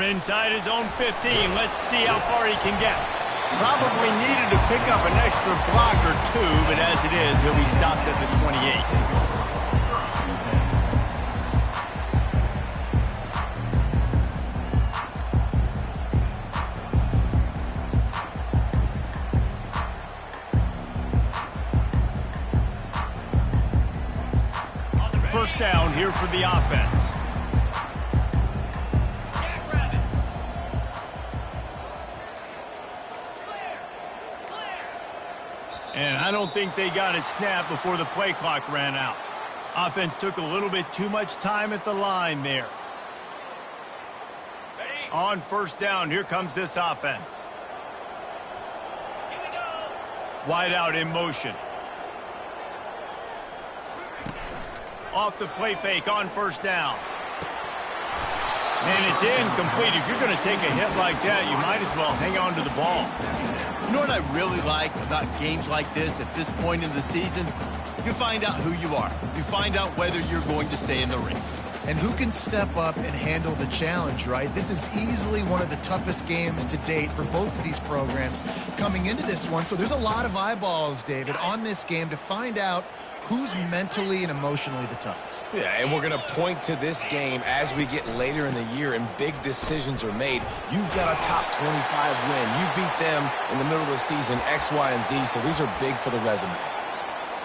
From inside his own 15, let's see how far he can get. Probably needed to pick up an extra block or two, but as it is, he'll be stopped at the 28. First down here for the offense. And I don't think they got it snapped before the play clock ran out. Offense took a little bit too much time at the line there. Ready? On first down, here comes this offense. Here we go. Wide out in motion. Off the play fake on first down. And it's incomplete. If you're going to take a hit like that, you might as well hang on to the ball. You know what I really like about games like this at this point in the season? You find out who you are. You find out whether you're going to stay in the race. And who can step up and handle the challenge, right? This is easily one of the toughest games to date for both of these programs coming into this one. So there's a lot of eyeballs, David, on this game to find out who's mentally and emotionally the toughest. Yeah, and we're going to point to this game as we get later in the year and big decisions are made. You've got a top 25 win. You beat them in the middle of the season, X, Y, and Z, so these are big for the resume.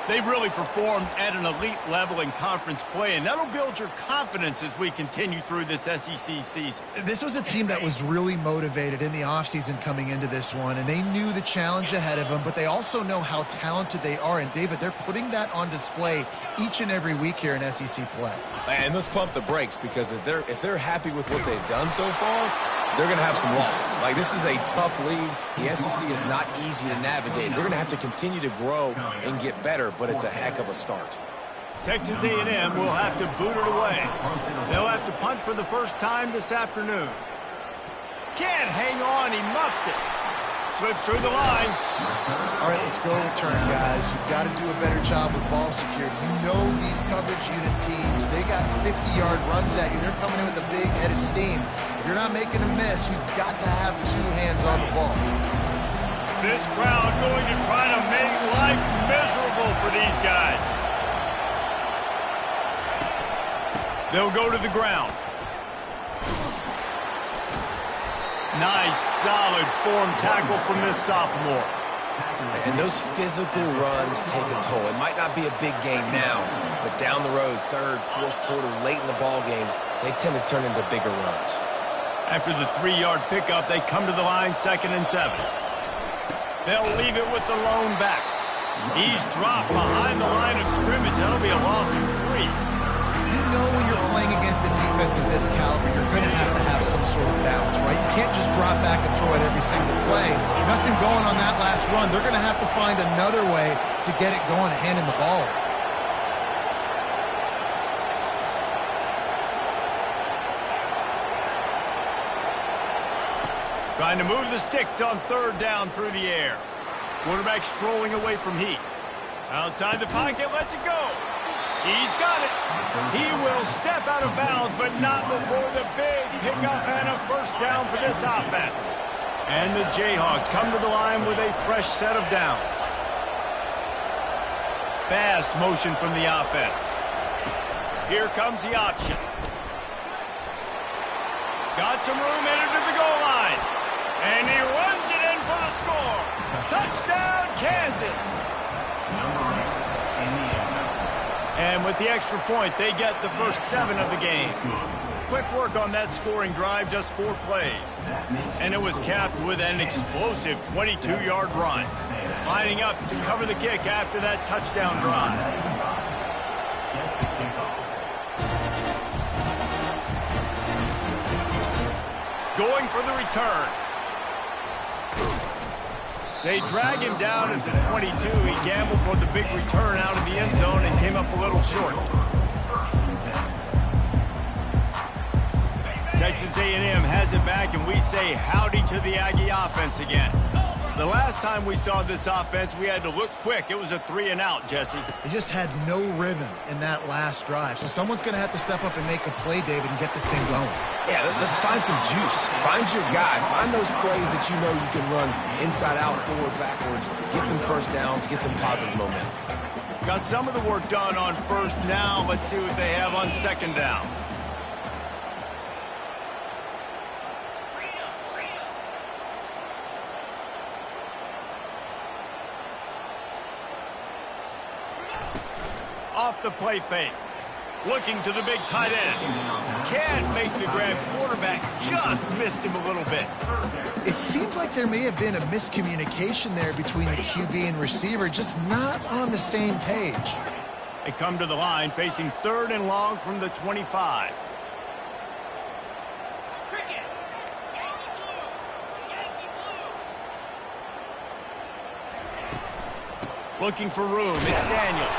They've really performed at an elite level in conference play, and that'll build your confidence as we continue through this SEC season. This was a team that was really motivated in the offseason coming into this one, and they knew the challenge ahead of them, but they also know how talented they are. And, David, they're putting that on display each and every week here in SEC play. And let's pump the brakes, because if they're happy with what they've done so far, they're going to have some losses. Like, this is a tough league. The SEC is not easy to navigate. They're going to have to continue to grow and get better, but it's a heck of a start. Texas A&M will have to boot it away. They'll have to punt for the first time this afternoon. Can't hang on. He muffs it. Slips through the line. All right, let's go return, guys. You've got to do a better job with ball security. You know these coverage unit teams, they got 50-yard runs at you. They're coming in with a big head of steam. If you're not making a miss, you've got to have two hands on the ball. This crowd going to try to make life miserable for these guys. They'll go to the ground. Nice, solid form tackle from this sophomore. And those physical runs take a toll. It might not be a big game now, but down the road, third, fourth quarter, late in the ball games, they tend to turn into bigger runs. After the 3-yard pickup, they come to the line, 2nd and 7. They'll leave it with the lone back. He's dropped behind the line of scrimmage. That'll be a loss of 3. You know when you're playing against a defense of this caliber, you're going to have some sort of balance, right? You can't just drop back and throw it every single play. Nothing going on that last run. They're going to have to find another way to get it going and hand him the ball. Trying to move the sticks on 3rd down through the air. Quarterback strolling away from Heat. Outside the pocket, lets it go. He's got it. He will step out of bounds, but not before the big pickup and a first down for this offense. And the Jayhawks come to the line with a fresh set of downs. Fast motion from the offense. Here comes the option. Got some room, headed to the goal line. And he runs it in for the score. Touchdown, Kansas. And with the extra point, they get the first 7 of the game. Quick work on that scoring drive, just 4 plays. And it was capped with an explosive 22-yard run. Lining up to cover the kick after that touchdown drive. Going for the return. They drag him down at the 22. He gambled for the big return out of the end zone and came up a little short. Texas A&M has it back, and we say howdy to the Aggie offense again. The last time we saw this offense, we had to look quick. It was a 3-and-out, Jesse. They just had no rhythm in that last drive. So someone's going to have to step up and make a play, David, and get this thing going. Yeah, let's find some juice. Find your guy. Find those plays that you know you can run inside out, forward, backwards. Get some first downs. Get some positive momentum. Got some of the work done on first. Now let's see what they have on second down. Off the play fake. Looking to the big tight end. Can't make the grab. Quarterback just missed him a little bit. It seemed like there may have been a miscommunication there between the QB and receiver, just not on the same page. They come to the line facing 3rd and long from the 25. Looking for room. It's Daniels.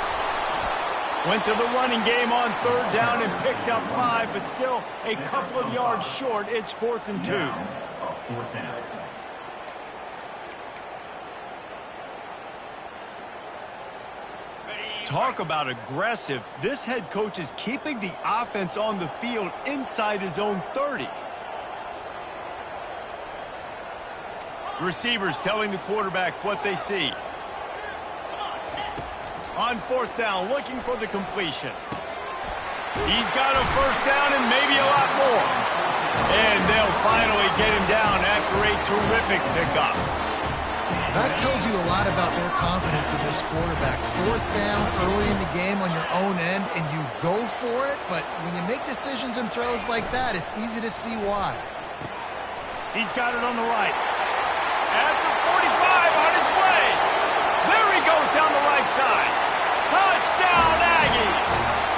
Went to the running game on 3rd down and picked up 5, but still a couple of yards short. It's 4th and 2. Talk about aggressive. This head coach is keeping the offense on the field inside his own 30. Receivers telling the quarterback what they see. On 4th down, looking for the completion. He's got a first down and maybe a lot more. And they'll finally get him down after a terrific pickup. That tells you a lot about their confidence in this quarterback. 4th down early in the game on your own end, and you go for it. But when you make decisions and throws like that, it's easy to see why. He's got it on the right. At the 45, on his way. There he goes down the right side. Touchdown, Aggies!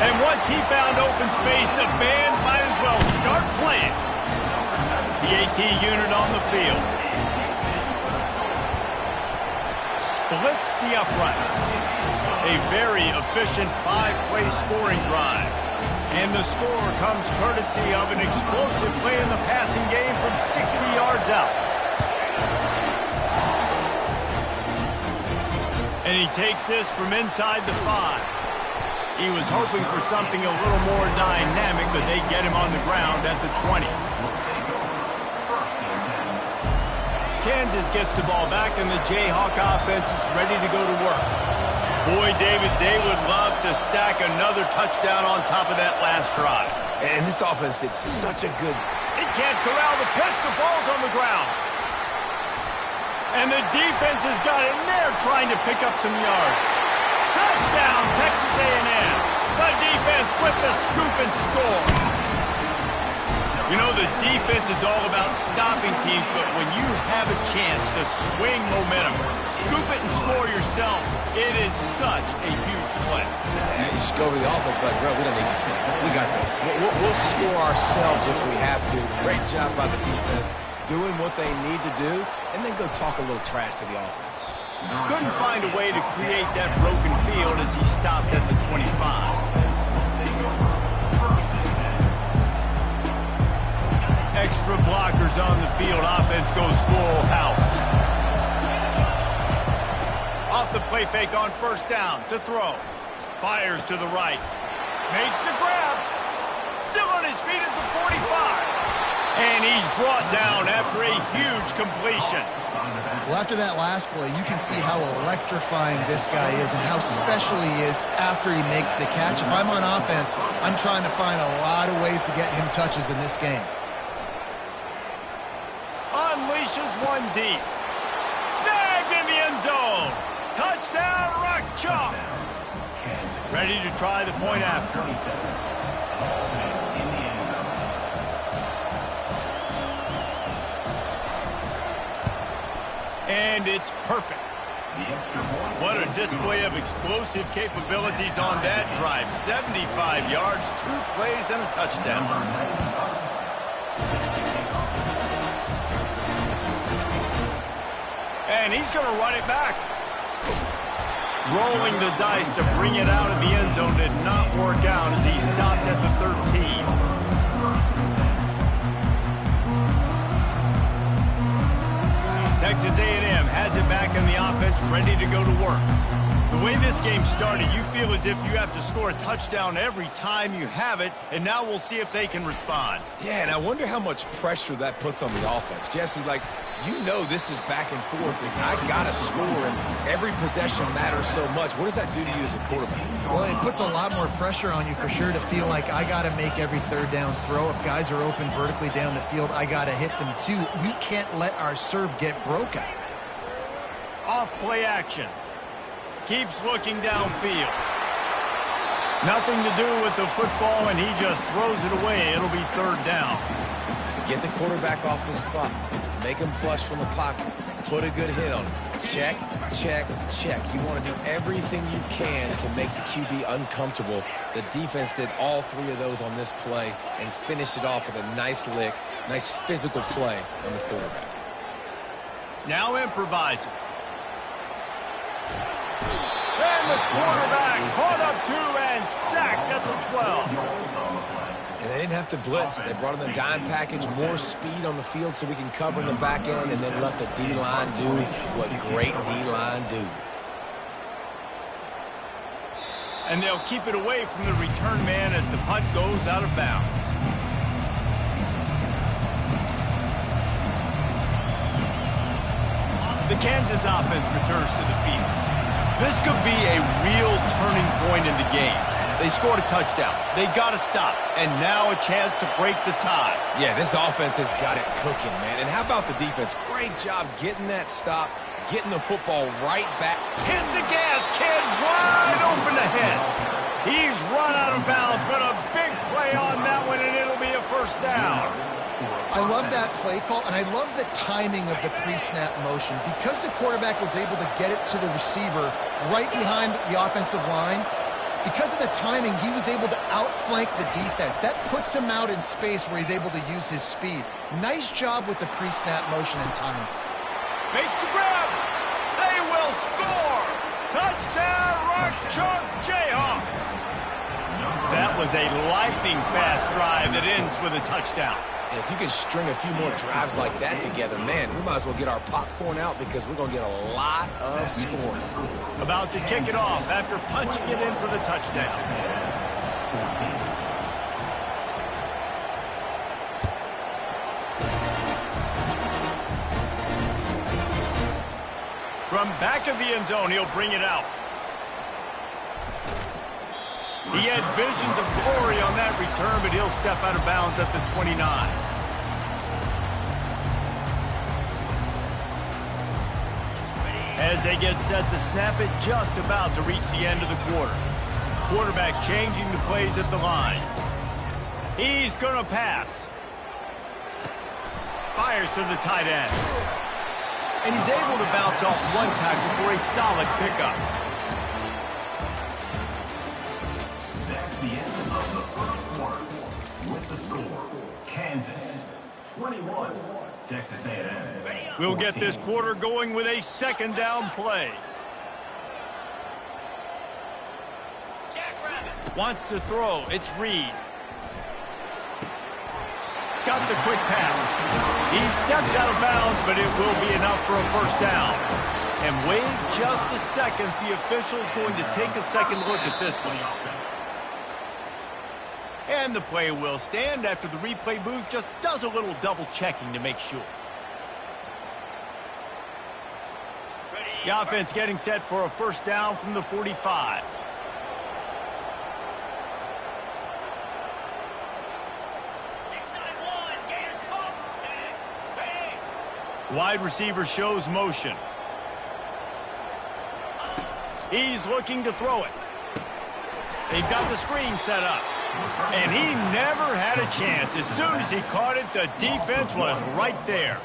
And once he found open space, the band might as well start playing. The AT unit on the field. Splits the uprights. A very efficient 5-play scoring drive. And the score comes courtesy of an explosive play in the passing game from 60 yards out. And he takes this from inside the 5. He was hoping for something a little more dynamic, but they get him on the ground at the 20. Kansas gets the ball back, and the Jayhawk offense is ready to go to work. Boy, David, they would love to stack another touchdown on top of that last drive. And this offense did such a good... He can't corral the pitch. The ball's on the ground. And the defense has got it in there trying to pick up some yards. Touchdown, Texas A&M. The defense with the scoop and score. You know, the defense is all about stopping teams, but when you have a chance to swing momentum, scoop it and score yourself, it is such a huge play. Yeah, you should go over the offense, but bro, we don't need you. We got this. We'll score ourselves if we have to. Great job by the defense, doing what they need to do, and then go talk a little trash to the offense. Couldn't find a way to create that broken field as he stopped at the 25. Extra blockers on the field. Offense goes full house. Off the play fake on 1st down to throw. Fires to the right. Makes the grab. Still on his feet at the 45. And he's brought down after a huge completion. Well, after that last play, you can see how electrifying this guy is and how special he is after he makes the catch. If I'm on offense, I'm trying to find a lot of ways to get him touches in this game. Unleashes one deep. Snagged in the end zone. Touchdown, Rock Chalk. Ready to try the point after. And it's perfect. What a display of explosive capabilities on that drive. 75 yards, 2 plays, and a touchdown. And he's going to run it back. Rolling the dice to bring it out of the end zone did not work out as he stopped at the 13. Texas A&M has it back in the offense, ready to go to work. The way this game started, you feel as if you have to score a touchdown every time you have it, and now we'll see if they can respond. Yeah, and I wonder how much pressure that puts on the offense. Jesse, like, you know this is back and forth, and I got to score, and every possession matters so much. What does that do to you as a quarterback? Well, it puts a lot more pressure on you for sure to feel like I got to make every third down throw. If guys are open vertically down the field, I got to hit them too. We can't let our serve get broken. Off play action. Keeps looking downfield. Nothing to do with the football, and he just throws it away. It'll be third down. Get the quarterback off his spot. Make him flush from the pocket. Put a good hit on him. Check, check, check. You want to do everything you can to make the QB uncomfortable. The defense did all three of those on this play and finished it off with a nice lick, nice physical play on the quarterback. Now improvising. And the quarterback caught up to and sacked at the 12. And they didn't have to blitz. They brought in the dime package, more speed on the field so we can cover in the back end and then let the D-line do what great D-line do. And they'll keep it away from the return man as the punt goes out of bounds. The Kansas offense returns to the field. This could be a real turning point in the game. They scored a touchdown. They got to stop. And now a chance to break the tie. Yeah, this offense has got it cooking, man. And how about the defense? Great job getting that stop, getting the football right back. Hit the gas, kid. Wide open ahead. He's run out of bounds, but a big play on that one, and it'll be a first down. I love that play call, and I love the timing of the pre-snap motion. Because the quarterback was able to get it to the receiver right behind the offensive line, because of the timing, he was able to outflank the defense. That puts him out in space where he's able to use his speed. Nice job with the pre-snap motion and timing. Makes the grab. They will score. Touchdown, Rock Chalk Jayhawk. That was a lightning-fast drive that ends with a touchdown. And if you can string a few more drives like that together, man, we might as well get our popcorn out because we're going to get a lot of scoring. About to kick it off after punching it in for the touchdown. From back of the end zone, he'll bring it out. He had visions of glory on that return, but he'll step out of bounds at the 29. As they get set to snap it, just about to reach the end of the quarter. Quarterback changing the plays at the line. He's going to pass. Fires to the tight end. And he's able to bounce off one tackle for a solid pickup. That's the end of the first quarter. With the score, Kansas 21, Texas A&M. We'll get this quarter going with a second down play. Wants to throw. It's Reed. Got the quick pass. He steps out of bounds, but it will be enough for a first down. And wait just a second. The official's going to take a second look at this one. And the play will stand after the replay booth just does a little double checking to make sure. The offense getting set for a first down from the 45. Wide receiver shows motion. He's looking to throw it. They've got the screen set up. And he never had a chance. As soon as he caught it, the defense was right there.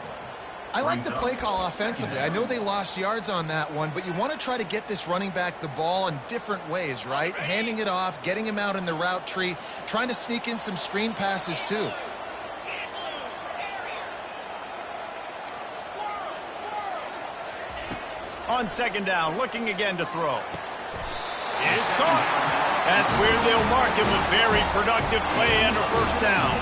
I like the play call offensively. I know they lost yards on that one, but you want to try to get this running back the ball in different ways, right? Handing it off, getting him out in the route tree, trying to sneak in some screen passes too. On second down, looking again to throw. It's caught. That's where they'll mark him a very productive play and a first down.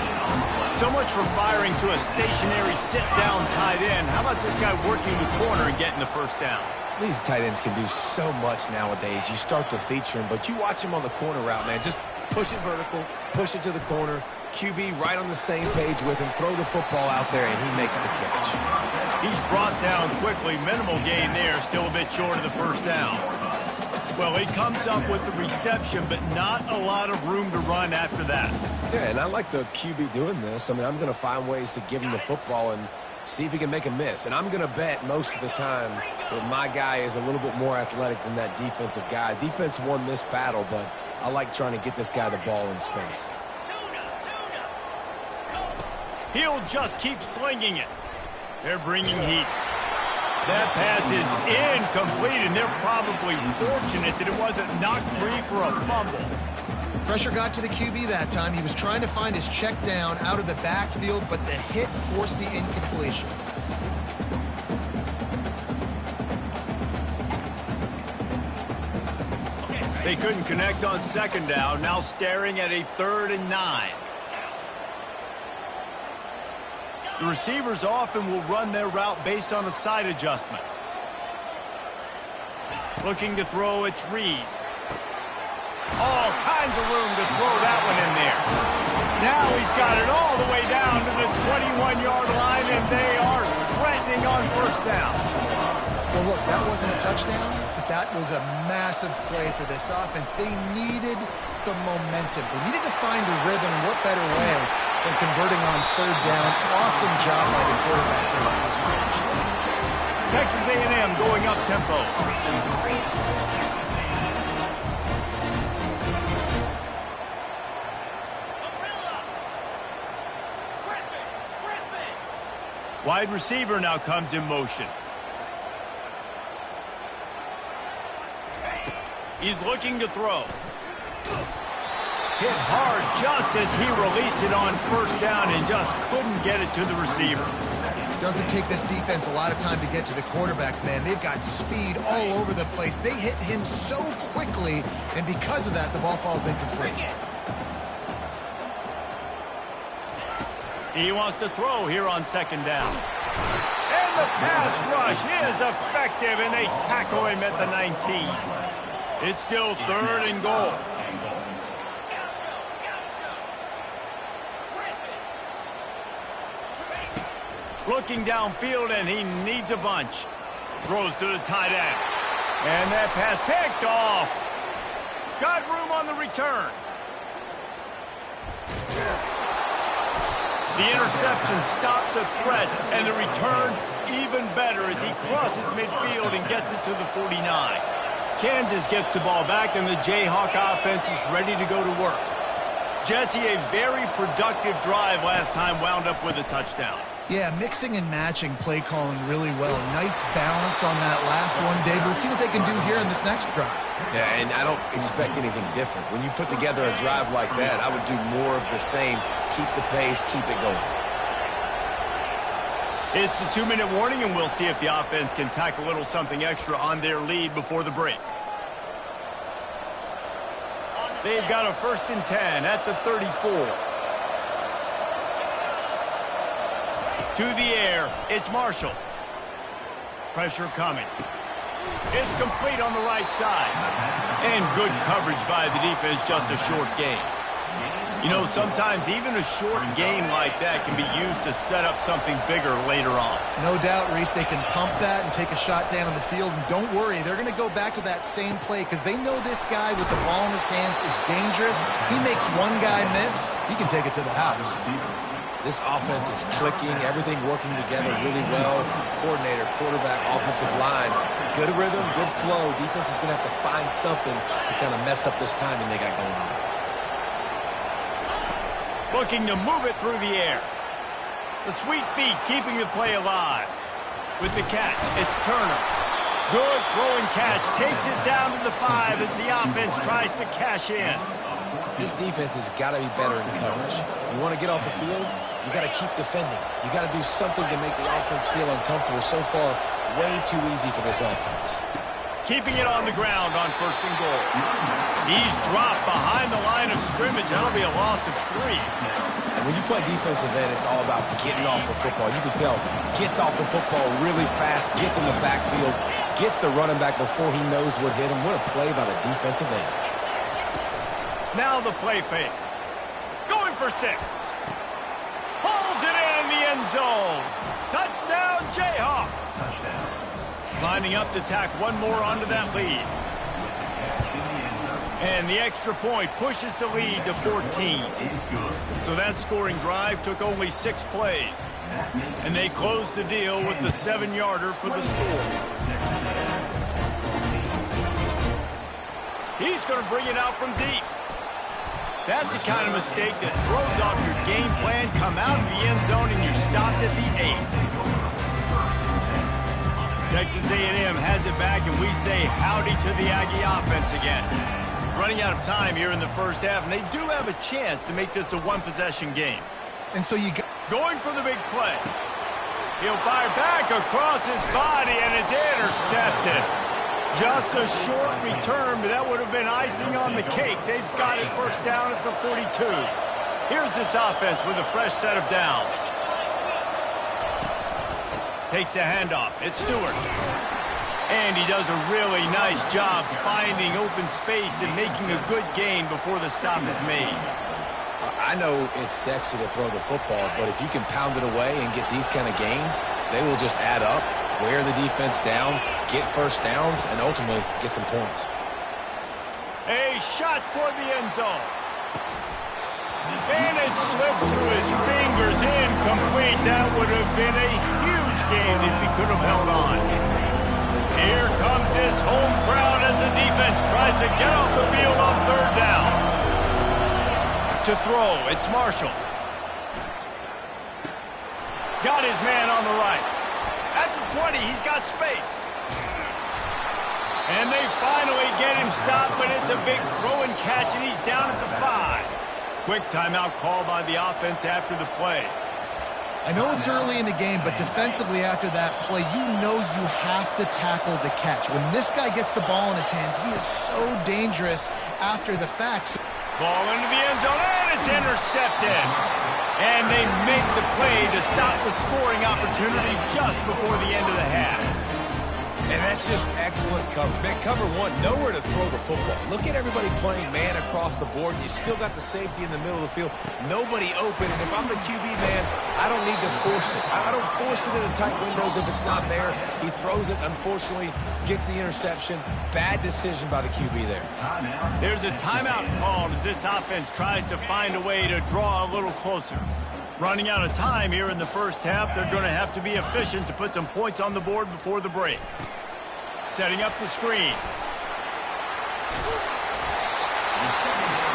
So much for firing to a stationary sit-down tight end. How about this guy working the corner and getting the first down? These tight ends can do so much nowadays. You start to feature him, but you watch him on the corner route, man. Just push it vertical, push it to the corner. QB right on the same page with him. Throw the football out there, and he makes the catch. He's brought down quickly. Minimal gain there. Still a bit short of the first down. Well, he comes up with the reception, but not a lot of room to run after that. Yeah, and I like the QB doing this. I mean, I'm going to find ways to give him the football and see if he can make a miss. And I'm going to bet most of the time that my guy is a little bit more athletic than that defensive guy. Defense won this battle, but I like trying to get this guy the ball in space. He'll just keep slinging it. They're bringing heat. That pass is incomplete, and they're probably fortunate that it wasn't knocked free for a fumble. Pressure got to the QB that time. He was trying to find his check down out of the backfield, but the hit forced the incompletion. They couldn't connect on second down. Now staring at a 3rd and 9. The receivers often will run their route based on a side adjustment. Looking to throw, it's Reed. All kinds of room to throw that one in there. Now he's got it all the way down to the 21-yard line, and they are threatening on first down. Well, look, that wasn't a touchdown, but that was a massive play for this offense. They needed some momentum. They needed to find a rhythm. What better way than converting on 3rd down? Awesome job by the quarterback. Texas A&M going up tempo. Wide receiver now comes in motion. He's looking to throw. Hit hard just as he released it on first down and just couldn't get it to the receiver. Doesn't take this defense a lot of time to get to the quarterback, man. They've got speed all over the place. They hit him so quickly, and because of that, the ball falls incomplete. He wants to throw here on second down. And the pass rush is effective, and they tackle him at the 19. It's still 3rd and goal. Looking downfield, and he needs a bunch. Throws to the tight end. And that pass picked off. Got room on the return. The interception stopped the threat, and the return even better as he crosses midfield and gets it to the 49. Kansas gets the ball back, and the Jayhawk offense is ready to go to work. Jesse, a very productive drive last time, wound up with a touchdown. Yeah, mixing and matching play calling really well. Nice balance on that last one, David. Let's see what they can do here in this next drive. Yeah, and I don't expect anything different. When you put together a drive like that, I would do more of the same. Keep the pace, keep it going. It's the 2-minute warning, and we'll see if the offense can tack a little something extra on their lead before the break. They've got a 1st and 10 at the 34. To the air, it's Marshall. Pressure coming. It's complete on the right side. And good coverage by the defense, just a short gain. You know, sometimes even a short gain like that can be used to set up something bigger later on. No doubt, Reese, they can pump that and take a shot down on the field. And don't worry, they're going to go back to that same play because they know this guy with the ball in his hands is dangerous. He makes one guy miss, he can take it to the house. This offense is clicking, everything working together really well. Coordinator, quarterback, offensive line. Good rhythm, good flow. Defense is going to have to find something to kind of mess up this timing they got going on. Looking to move it through the air. The sweet feet keeping the play alive. With the catch, it's Turner. Good throwing catch. Takes it down to the 5 as the offense tries to cash in. This defense has got to be better in coverage. You want to get off the field, you got to keep defending. You got to do something to make the offense feel uncomfortable. So far, way too easy for this offense. Keeping it on the ground on 1st and goal. He's dropped behind the line of scrimmage. That'll be a loss of 3. And when you play defensive end, it's all about getting off the football. You can tell, gets off the football really fast, gets in the backfield, gets the running back before he knows what hit him. What a play by the defensive end. Now the play fake. Going for 6. Pulls it in the end zone. Touchdown, Jayhawks. Lining up to tack one more onto that lead. And the extra point pushes the lead to 14. So that scoring drive took only 6 plays. And they closed the deal with the 7-yarder for the score. He's going to bring it out from deep. That's the kind of mistake that throws off your game plan. Come out of the end zone and you're stopped at the 8. Texas A&M has it back, and we say howdy to the Aggie offense again. Running out of time here in the first half, and they do have a chance to make this a one-possession game. And so you got going for the big play. He'll fire back across his body, and it's intercepted. Just a short return, but that would have been icing on the cake. They've got it first down at the 42. Here's this offense with a fresh set of downs. Takes the handoff. It's Stewart. And he does a really nice job finding open space and making a good gain before the stop is made. I know it's sexy to throw the football, but if you can pound it away and get these kind of gains, they will just add up, wear the defense down, get first downs, and ultimately get some points. A shot toward the end zone. And it slips through his fingers, incomplete. That would have been a huge gain if he could have held on. Here comes this home crowd as the defense tries to get off the field on 3rd down. To throw, it's Marshall. Got his man on the right. At the 20, he's got space. And they finally get him stopped, but it's a big throw and catch, and he's down at the 5. Quick timeout call by the offense after the play. I know it's early in the game, but defensively after that play, you know you have to tackle the catch. When this guy gets the ball in his hands, he is so dangerous after the fact. Ball into the end zone, and it's intercepted. And they make the play to stop the scoring opportunity just before the end of the half. And that's just excellent cover. Man, cover one, nowhere to throw the football. Look at everybody playing man across the board, and you still got the safety in the middle of the field. Nobody open, and if I'm the QB, man, I don't need to force it. I don't force it into tight windows if it's not there. He throws it, unfortunately, gets the interception. Bad decision by the QB there. There's a timeout called as this offense tries to find a way to draw a little closer. Running out of time here in the first half, they're going to have to be efficient to put some points on the board before the break. Setting up the screen.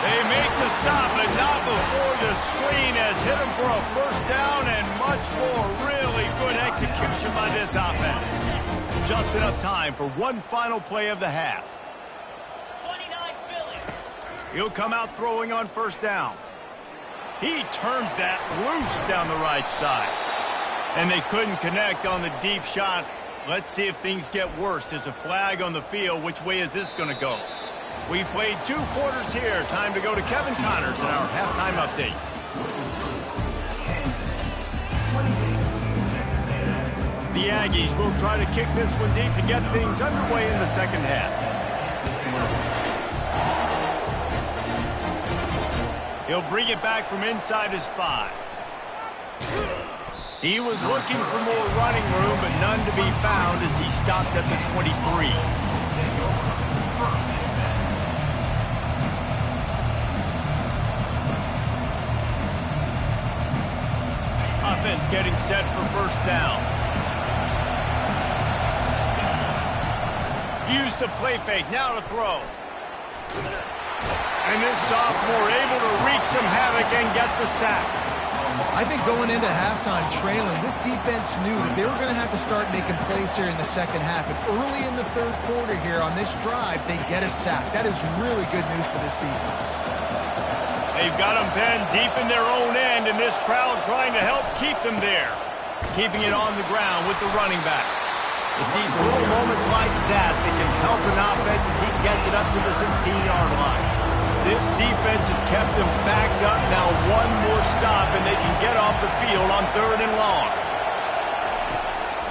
They make the stop, but not before the screen has hit them for a first down and much more. Really good execution by this offense. Just enough time for one final play of the half. 29 Philly. He'll come out throwing on first down. He turns that loose down the right side. And they couldn't connect on the deep shot. Let's see if things get worse. There's a flag on the field. Which way is this going to go? We played 2 quarters here. Time to go to Kevin Connors in our halftime update. The Aggies will try to kick this one deep to get things underway in the second half. He'll bring it back from inside his 5. He was looking for more running room, but none to be found as he stopped at the 23. Offense getting set for first down. Use the play fake, now to throw. And this sophomore able to wreak some havoc and get the sack. I think going into halftime trailing, this defense knew that they were going to have to start making plays here in the second half. And early in the third quarter here on this drive, they get a sack. That is really good news for this defense. They've got them penned deep in their own end, and this crowd trying to help keep them there. Keeping it on the ground with the running back. It's these little moments like that that can help an offense as he gets it up to the 16-yard line. This defense has kept them backed up. Now one more stop, and they can get off the field on 3rd and long.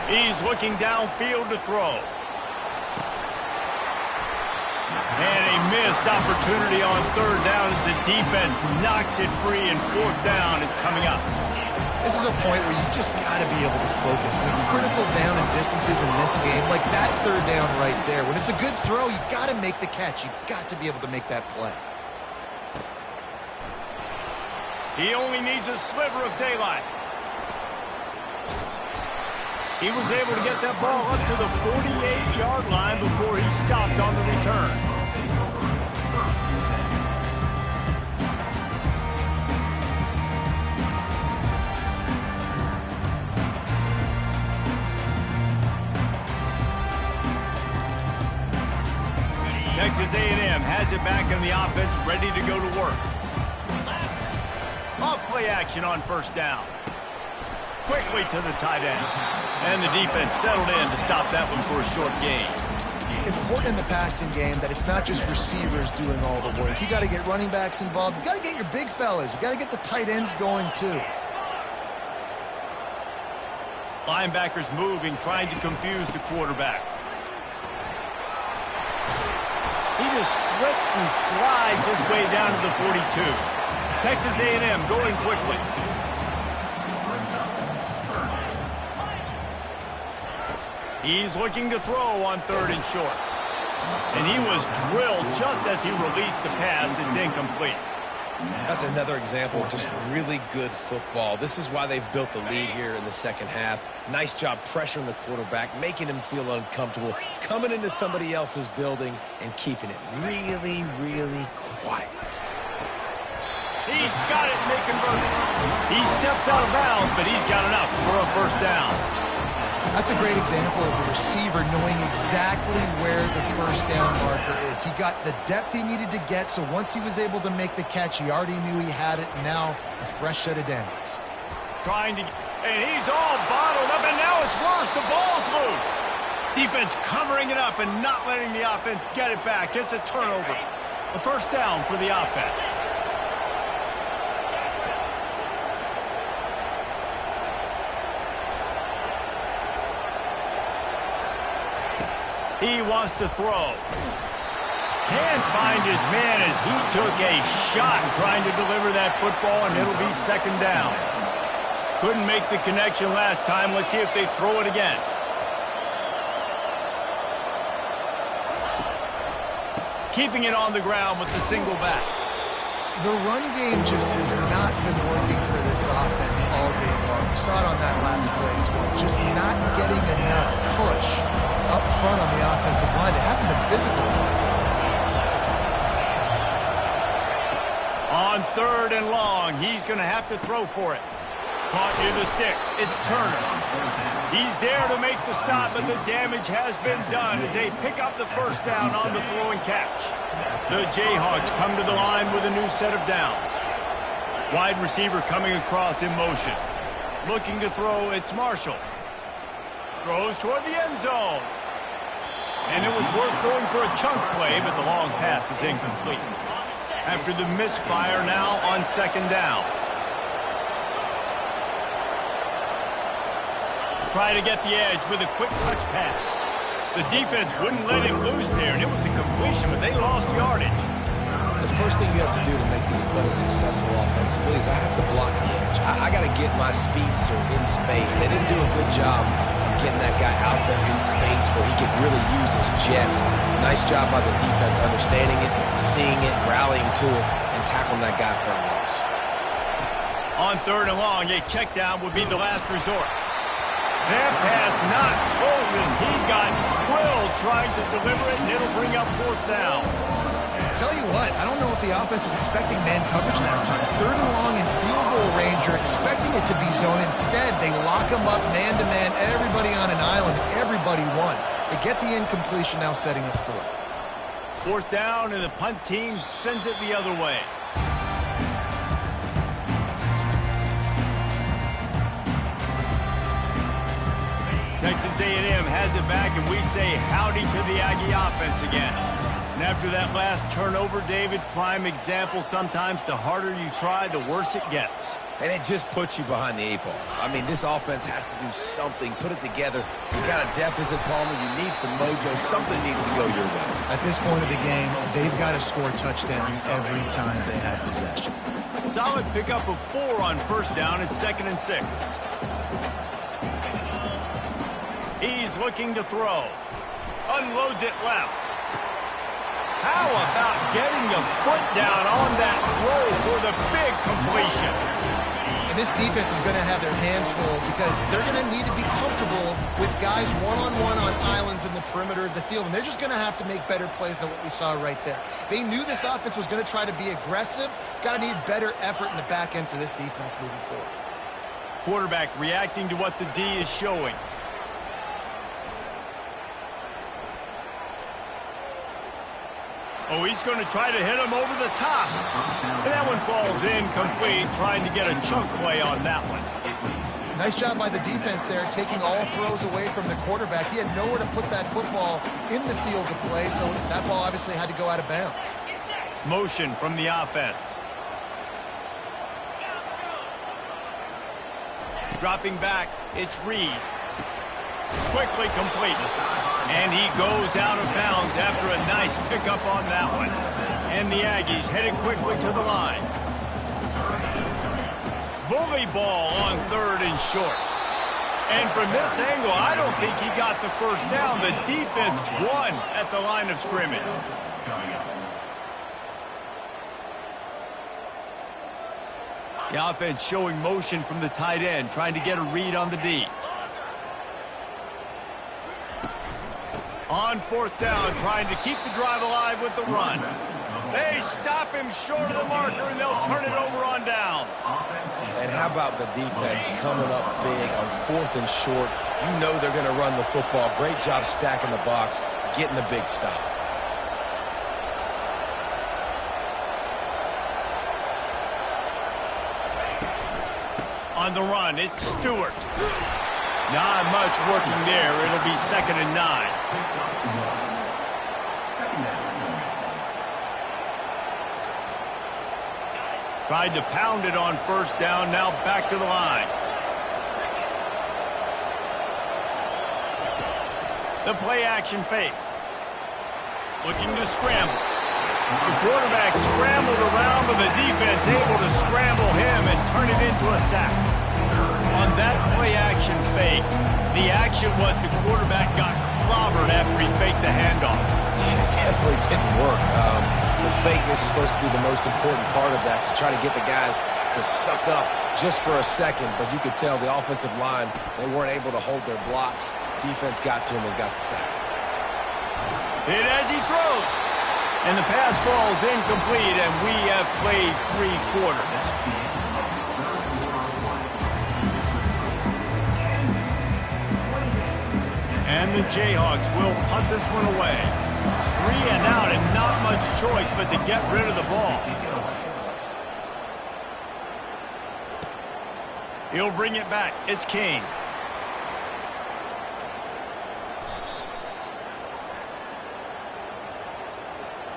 He's looking downfield to throw. And a missed opportunity on 3rd down as the defense knocks it free, and 4th down is coming up. This is a point where you just got to be able to focus. The critical down and distances in this game, like that 3rd down right there. When it's a good throw, you got to make the catch. You've got to be able to make that play. He only needs a sliver of daylight. He was able to get that ball up to the 48-yard line before he stopped on the return. Texas A&M has it back in the offense, ready to go to work. Off play action on 1st down. Quickly to the tight end. And the defense settled in to stop that one for a short gain. Important in the passing game that it's not just receivers doing all the work. You got to get running backs involved. You got to get your big fellas. You got to get the tight ends going too. Linebackers moving, trying to confuse the quarterback. He just slips and slides his way down to the 42. Texas A&M going quickly. He's looking to throw on 3rd and short. And he was drilled just as he released the pass. It's incomplete. That's another example of just really good football. This is why they've built the lead here in the 2nd half. Nice job pressuring the quarterback, making him feel uncomfortable, coming into somebody else's building and keeping it really, really quiet. He's got it, and they convert it. He steps out of bounds, but he's got enough for a 1st down. That's a great example of the receiver knowing exactly where the 1st down marker is. He got the depth he needed to get, so once he was able to make the catch, he already knew he had it, and now a fresh set of downs. And he's all bottled up, and now it's worse. The ball's loose. Defense covering it up and not letting the offense get it back. It's a turnover. A 1st down for the offense. He wants to throw. Can't find his man as he took a shot trying to deliver that football, and it'll be 2nd down. Couldn't make the connection last time. Let's see if they throw it again. Keeping it on the ground with the single back. The run game just has not been working for this offense all game long. We saw it on that last play as well. Just not getting enough push up front on the offensive line. They haven't been physical. On 3rd and long, he's going to have to throw for it. Caught near the sticks. It's Turner. He's there to make the stop, but the damage has been done as they pick up the 1st down on the throw and catch. The Jayhawks come to the line with a new set of downs. Wide receiver coming across in motion. Looking to throw, it's Marshall. Throws toward the end zone. And it was worth going for a chunk play, but the long pass is incomplete. After the misfire, now on 2nd down. Try to get the edge with a quick touch pass. The defense wouldn't let him loose there, and it was a completion, but they lost yardage. The first thing you have to do to make these plays successful offensively is I have to block the edge. I got to get my speedster in space. They didn't do a good job of getting that guy out there in space where he could really use his jets. Nice job by the defense understanding it, seeing it, rallying to it, and tackling that guy for a loss. On 3rd and long, a check down would be the last resort. That pass not close as he got drilled trying to deliver it, and it'll bring up 4th down. Tell you what, I don't know if the offense was expecting man coverage that time. 3rd and long in field goal range, you're expecting it to be zone. Instead, they lock him up man-to-man, everybody on an island, everybody won. They get the incompletion, now setting it 4th. 4th down, and the punt team sends it the other way. Texas A&M has it back, and we say howdy to the Aggie offense again. And after that last turnover, David, prime example, sometimes the harder you try, the worse it gets. And it just puts you behind the 8 ball. I mean, this offense has to do something, put it together. You got a deficit, Palmer. You need some mojo. Something needs to go your way. At this point of the game, they've got to score touchdowns every time they have possession. Solid pickup of 4 on first down at 2nd and 6. He's looking to throw. Unloads it left. How about getting the foot down on that throw for the big completion? And this defense is going to have their hands full because they're going to need to be comfortable with guys one-on-one on islands in the perimeter of the field. And they're just going to have to make better plays than what we saw right there. They knew this offense was going to try to be aggressive. Got to need better effort in the back end for this defense moving forward. Quarterback reacting to what the D is showing. Oh, he's going to try to hit him over the top. And that one falls incomplete, trying to get a chunk play on that one. Nice job by the defense there, taking all throws away from the quarterback. He had nowhere to put that football in the field to play, so that ball obviously had to go out of bounds. Motion from the offense. Dropping back, it's Reed. Quickly complete. And he goes out of bounds after a nice pickup on that one. And the Aggies headed quickly to the line. Bully ball on 3rd and short. And from this angle, I don't think he got the first down. The defense won at the line of scrimmage. The offense showing motion from the tight end, trying to get a read on the D. On 4th down, trying to keep the drive alive with the run. They stop him short of the marker, and they'll turn it over on downs. And how about the defense coming up big on 4th and short? You know they're going to run the football. Great job stacking the box, getting the big stop. On the run, it's Stewart. Not much working there. It'll be 2nd and 9. Tried to pound it on 1st down, now back to the line. The play action fake. Looking to scramble. The quarterback scrambled around, but the defense able to scramble him and turn it into a sack. On that play action fake, the action was the quarterback got clobbered after he faked the handoff. Yeah, it definitely didn't work. The fake is supposed to be the most important part of that, to try to get the guys to suck up just for a second, but you could tell the offensive line, they weren't able to hold their blocks. Defense got to him and got the sack. Hit as he throws. And the pass falls incomplete, and we have played 3 quarters. And the Jayhawks will punt this one away. 3 and out, and not much choice but to get rid of the ball. He'll bring it back. It's King.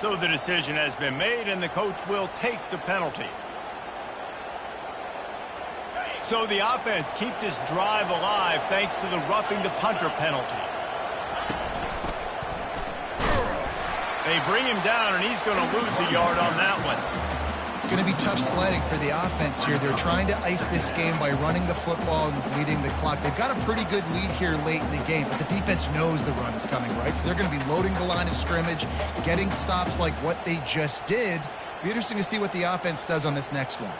So the decision has been made, and the coach will take the penalty. So the offense keeps this drive alive thanks to the roughing the punter penalty. They bring him down, and he's going to lose a yard on that one. It's going to be tough sledding for the offense here. They're trying to ice this game by running the football and bleeding the clock. They've got a pretty good lead here late in the game, but the defense knows the run is coming, right? So they're going to be loading the line of scrimmage, getting stops like what they just did. It'll be interesting to see what the offense does on this next one.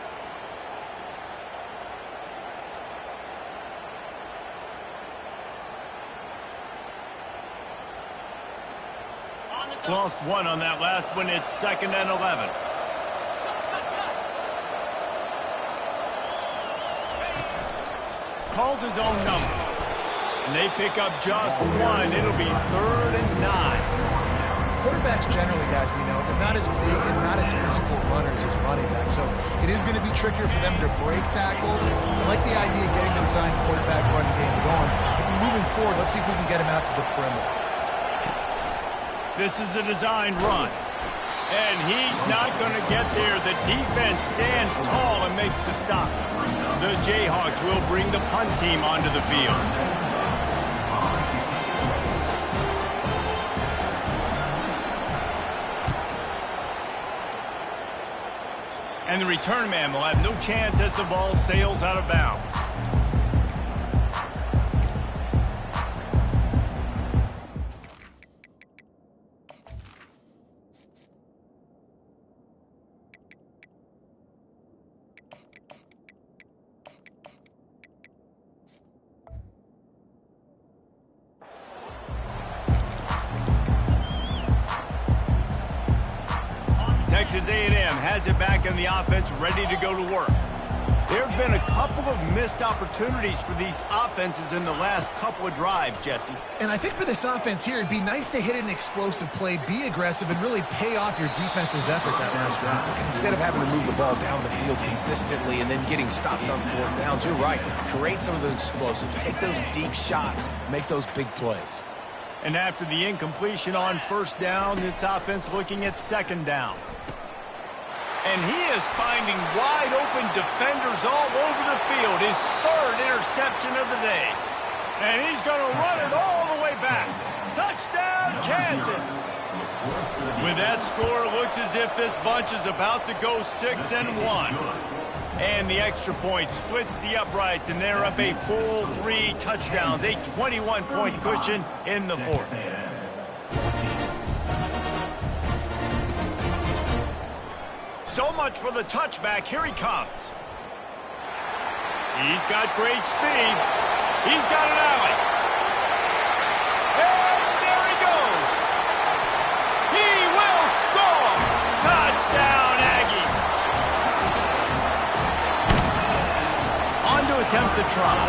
Lost 1 on that last one. It's 2nd and 11. Calls his own number. And they pick up just 1. It'll be 3rd and 9. Quarterbacks generally, guys, we know, they're not as big and not as physical runners as running backs. So it is going to be trickier for them to break tackles. I like the idea of getting the designed quarterback run game going. But moving forward, let's see if we can get him out to the perimeter. This is a designed run. And he's not going to get there. The defense stands tall and makes the stop. The Jayhawks will bring the punt team onto the field. And the return man will have no chance as the ball sails out of bounds. Texas A&M has it back in the offense, ready to go to work. There have been a couple of missed opportunities for these offenses in the last couple of drives, Jesse. And I think for this offense here, it'd be nice to hit an explosive play, be aggressive, and really pay off your defense's effort that last drive. And instead of having to move the ball down the field consistently and then getting stopped on 4th downs, you're right. Create some of those explosives. Take those deep shots. Make those big plays. And after the incompletion on 1st down, this offense looking at 2nd down. And he is finding wide-open defenders all over the field. His 3rd interception of the day. And he's going to run it all the way back. Touchdown, Kansas! With that score, it looks as if this bunch is about to go 6-1. And the extra point splits the uprights, and they're up a full 3 touchdowns. A 21-point cushion in the 4th. So much for the touchback. Here he comes. He's got great speed. He's got an alley. And there he goes. He will score. Touchdown, Aggies. On to attempt the try.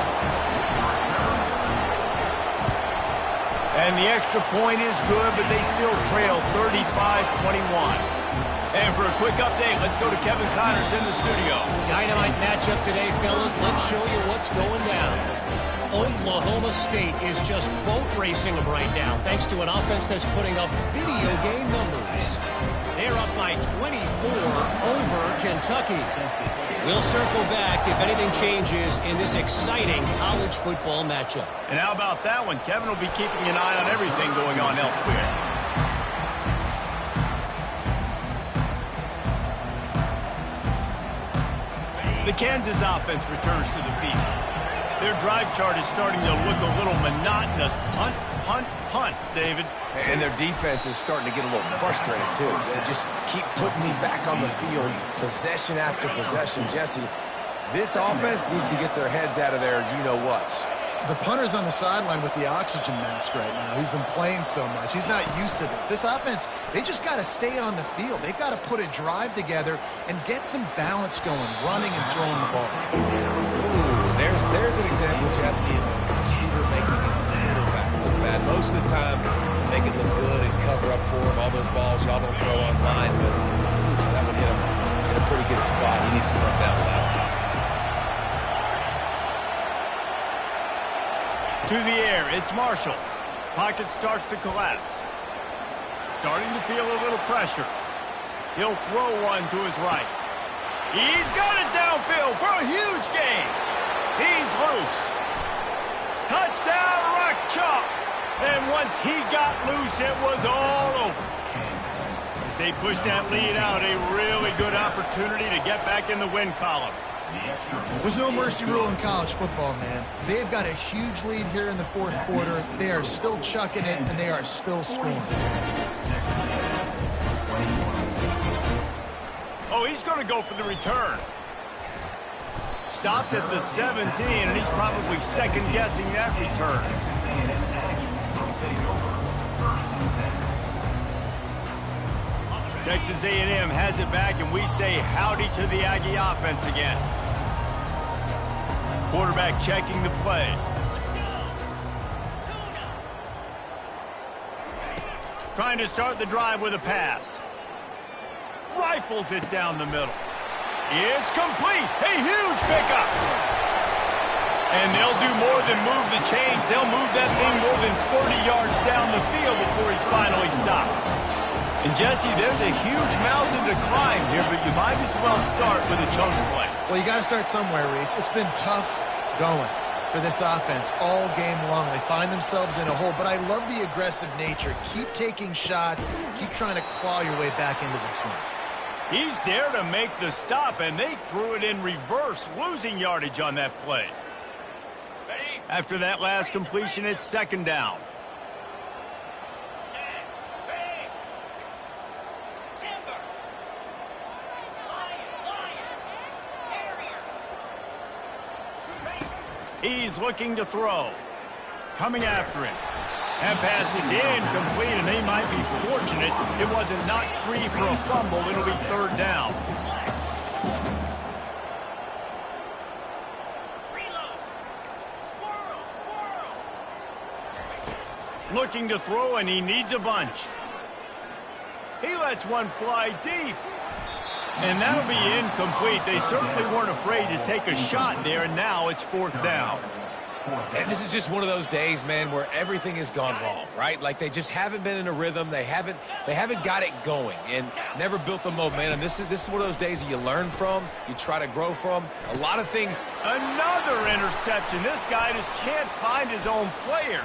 And the extra point is good, but they still trail 35-21. And for a quick update, let's go to Kevin Connors in the studio. Dynamite matchup today, fellas. Let's show you what's going down. Oklahoma State is just boat racing them right now, thanks to an offense that's putting up video game numbers. They're up by 24 over Kentucky. We'll circle back if anything changes in this exciting college football matchup. And how about that one? Kevin will be keeping an eye on everything going on elsewhere. The Kansas offense returns to the field. Their drive chart is starting to look a little monotonous. Punt, punt, punt, David. And their defense is starting to get a little frustrated, too. They just keep putting me back on the field, possession after possession. Jesse, this offense needs to get their heads out of their you-know-whats. The punter's on the sideline with the oxygen mask right now. He's been playing so much. He's not used to this. This offense, they just got to stay on the field. They've got to put a drive together and get some balance going, running and throwing the ball. Ooh, there's an example, Jesse, of a receiver making his quarterback look bad. Most of the time, make it look good and cover up for him. All those balls y'all don't throw online, but that would hit him in a pretty good spot. He needs to come down with that one. To the air, it's Marshall. Pocket starts to collapse. Starting to feel a little pressure. He'll throw one to his right. He's got it downfield for a huge gain. He's loose. Touchdown, Rock Chalk. And once he got loose, it was all over. As they push that lead out, a really good opportunity to get back in the win column. There's no mercy rule in college football, man. They've got a huge lead here in the 4th quarter. They are still chucking it, and they are still scoring. Oh, he's going to go for the return. Stopped at the 17, and he's probably second-guessing that return. Texas A&M has it back, and we say howdy to the Aggie offense again. Quarterback checking the play. Trying to start the drive with a pass. Rifles it down the middle. It's complete. A huge pickup. And they'll do more than move the chains. They'll move that thing more than 40 yards down the field before he's finally stopped. And, Jesse, there's a huge mountain to climb here, but you might as well start with a chunk play. Well, you got to start somewhere, Reese. It's been tough going for this offense all game long. They find themselves in a hole, but I love the aggressive nature. Keep taking shots. Keep trying to claw your way back into this one. He's there to make the stop, and they threw it in reverse, losing yardage on that play. After that last completion, it's second down. He's looking to throw. Coming after him. That pass is incomplete, and they might be fortunate it wasn't knocked free for a fumble. It'll be third down. Looking to throw, and he needs a bunch. He lets one fly deep. And that'll be incomplete. They certainly weren't afraid to take a shot there, and now it's fourth down. And this is just one of those days, man, where everything has gone wrong, right? Like they just haven't been in a rhythm. They haven't got it going and never built the momentum. This is one of those days that you learn from, you try to grow from. A lot of things. Another interception. This guy just can't find his own players.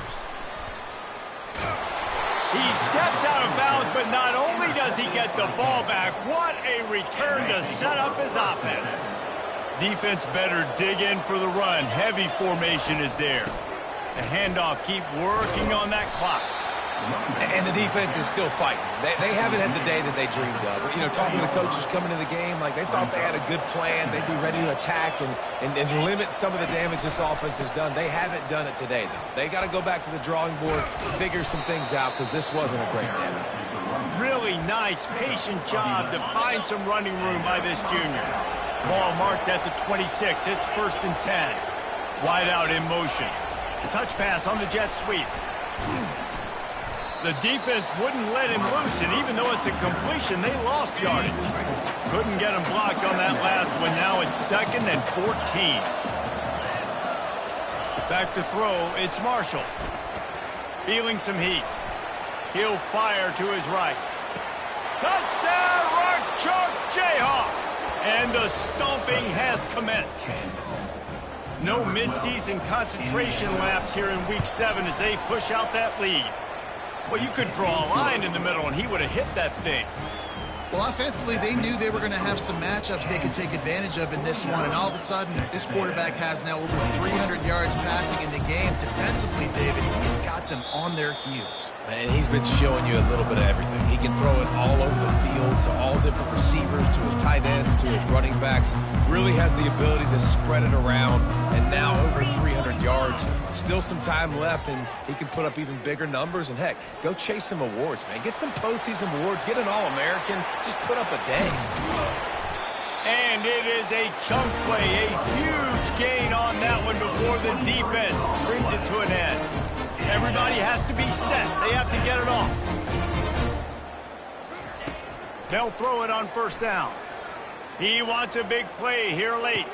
He steps out of bounds, but not only does he get the ball back, what a return to set up his offense. Defense better dig in for the run. Heavy formation is there. The handoff, keep working on that clock. And the defense is still fighting. They haven't had the day that they dreamed of. You know, talking to the coaches coming into the game, like they thought they had a good plan. They'd be ready to attack and limit some of the damage this offense has done. They haven't done it today, though. They got to go back to the drawing board, figure some things out, because this wasn't a great day. Really nice, patient job to find some running room by this junior. Ball marked at the 26. It's first and 10. Wide out in motion. Touch pass on the jet sweep. The defense wouldn't let him loose, and even though it's a completion, they lost yardage. Couldn't get him blocked on that last one. Now it's second and 14. Back to throw, it's Marshall. Feeling some heat. He'll fire to his right. Touchdown, Rock Chalk Jayhawk! And the stomping has commenced. No midseason concentration laps here in Week 7 as they push out that lead. Well, you could draw a line in the middle, and he would have hit that thing. Well, offensively, they knew they were going to have some matchups they could take advantage of in this one, and all of a sudden, this quarterback has now over 300 yards passing in the game. Defensively, David, he's got them on their heels. And he's been showing you a little bit of everything. He can throw it all over the field to all different receivers, to his tight ends, to his running backs. Really has the ability to spread it around, and now over 300 yards. Still some time left, and he can put up even bigger numbers. And, heck, go chase some awards, man. Get some postseason awards. Get an All-American. Just put up a day. And it is a chunk play, a huge gain on that one before the defense brings it to an end. Everybody has to be set. They have to get it off. They'll throw it on first down. He wants a big play here late.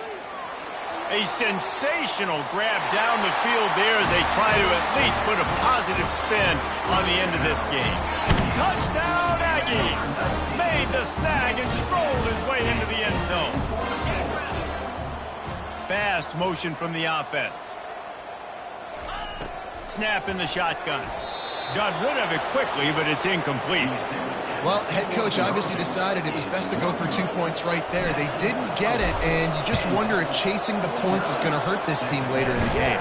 A sensational grab down the field there as they try to at least put a positive spin on the end of this game. Touchdown, Aggies! Made the snag and strolled his way into the end zone. Fast motion from the offense. Snap in the shotgun. Got rid of it quickly, but it's incomplete. Well, head coach obviously decided it was best to go for 2 points right there. They didn't get it, and you just wonder if chasing the points is going to hurt this team later in the game.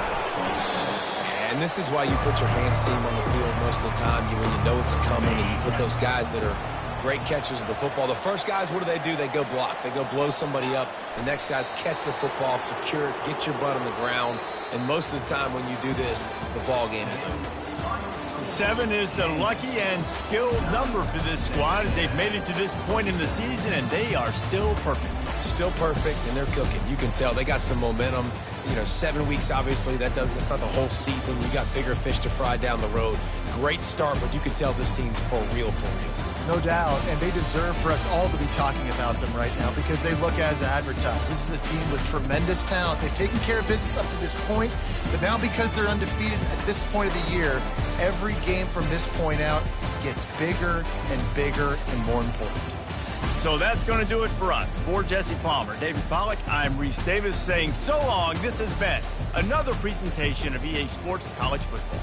And this is why you put your hands team on the field most of the time. When you know it's coming, and you put those guys that are great catchers of the football. The first guys, what do? They go block. They go blow somebody up. The next guys catch the football, secure it, get your butt on the ground. And most of the time when you do this, the ball game is over. 7 is the lucky and skilled number for this squad as they've made it to this point in the season, and they are still perfect. Still perfect, and they're cooking. You can tell they got some momentum. You know, 7 weeks, obviously, that's not the whole season. You got bigger fish to fry down the road. Great start, but you can tell this team's for real, for real. No doubt, and they deserve for us all to be talking about them right now because they look as advertised. This is a team with tremendous talent. They've taken care of business up to this point, but now because they're undefeated at this point of the year, every game from this point out gets bigger and bigger and more important. So that's going to do it for us. For Jesse Palmer, David Pollack, I'm Reese Davis saying so long. This has been another presentation of EA Sports College Football.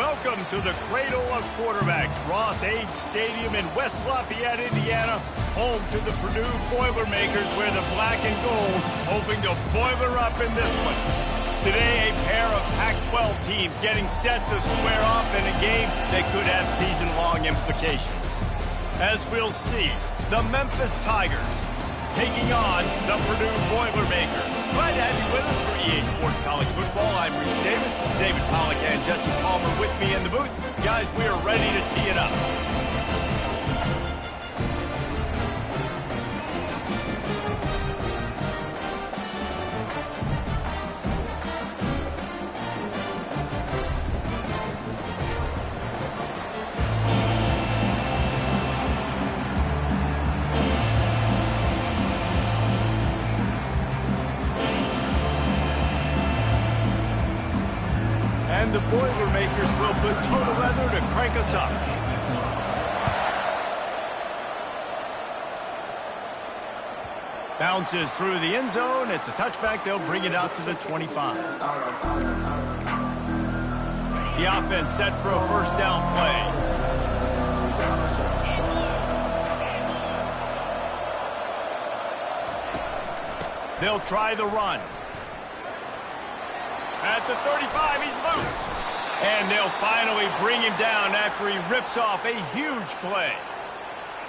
Welcome to the cradle of quarterbacks, Ross Age Stadium in West Lafayette, Indiana, home to the Purdue Boilermakers, where the black and gold hoping to boiler up in this one. Today, a pair of Pac-12 teams getting set to square off in a game that could have season-long implications. As we'll see, the Memphis Tigers taking on the Purdue Boilermakers. Glad to have you with us for EA Sports College Football. I'm Reese Davis, David Pollack and Jesse Palmer with me in the booth. Guys, we are ready to tee it up. And the Boilermakers will put total leather to crank us up. Bounces through the end zone. It's a touchback. They'll bring it out to the 25. The offense set for a first down play. They'll try the run. At the 35, he's loose. And they'll finally bring him down after he rips off a huge play.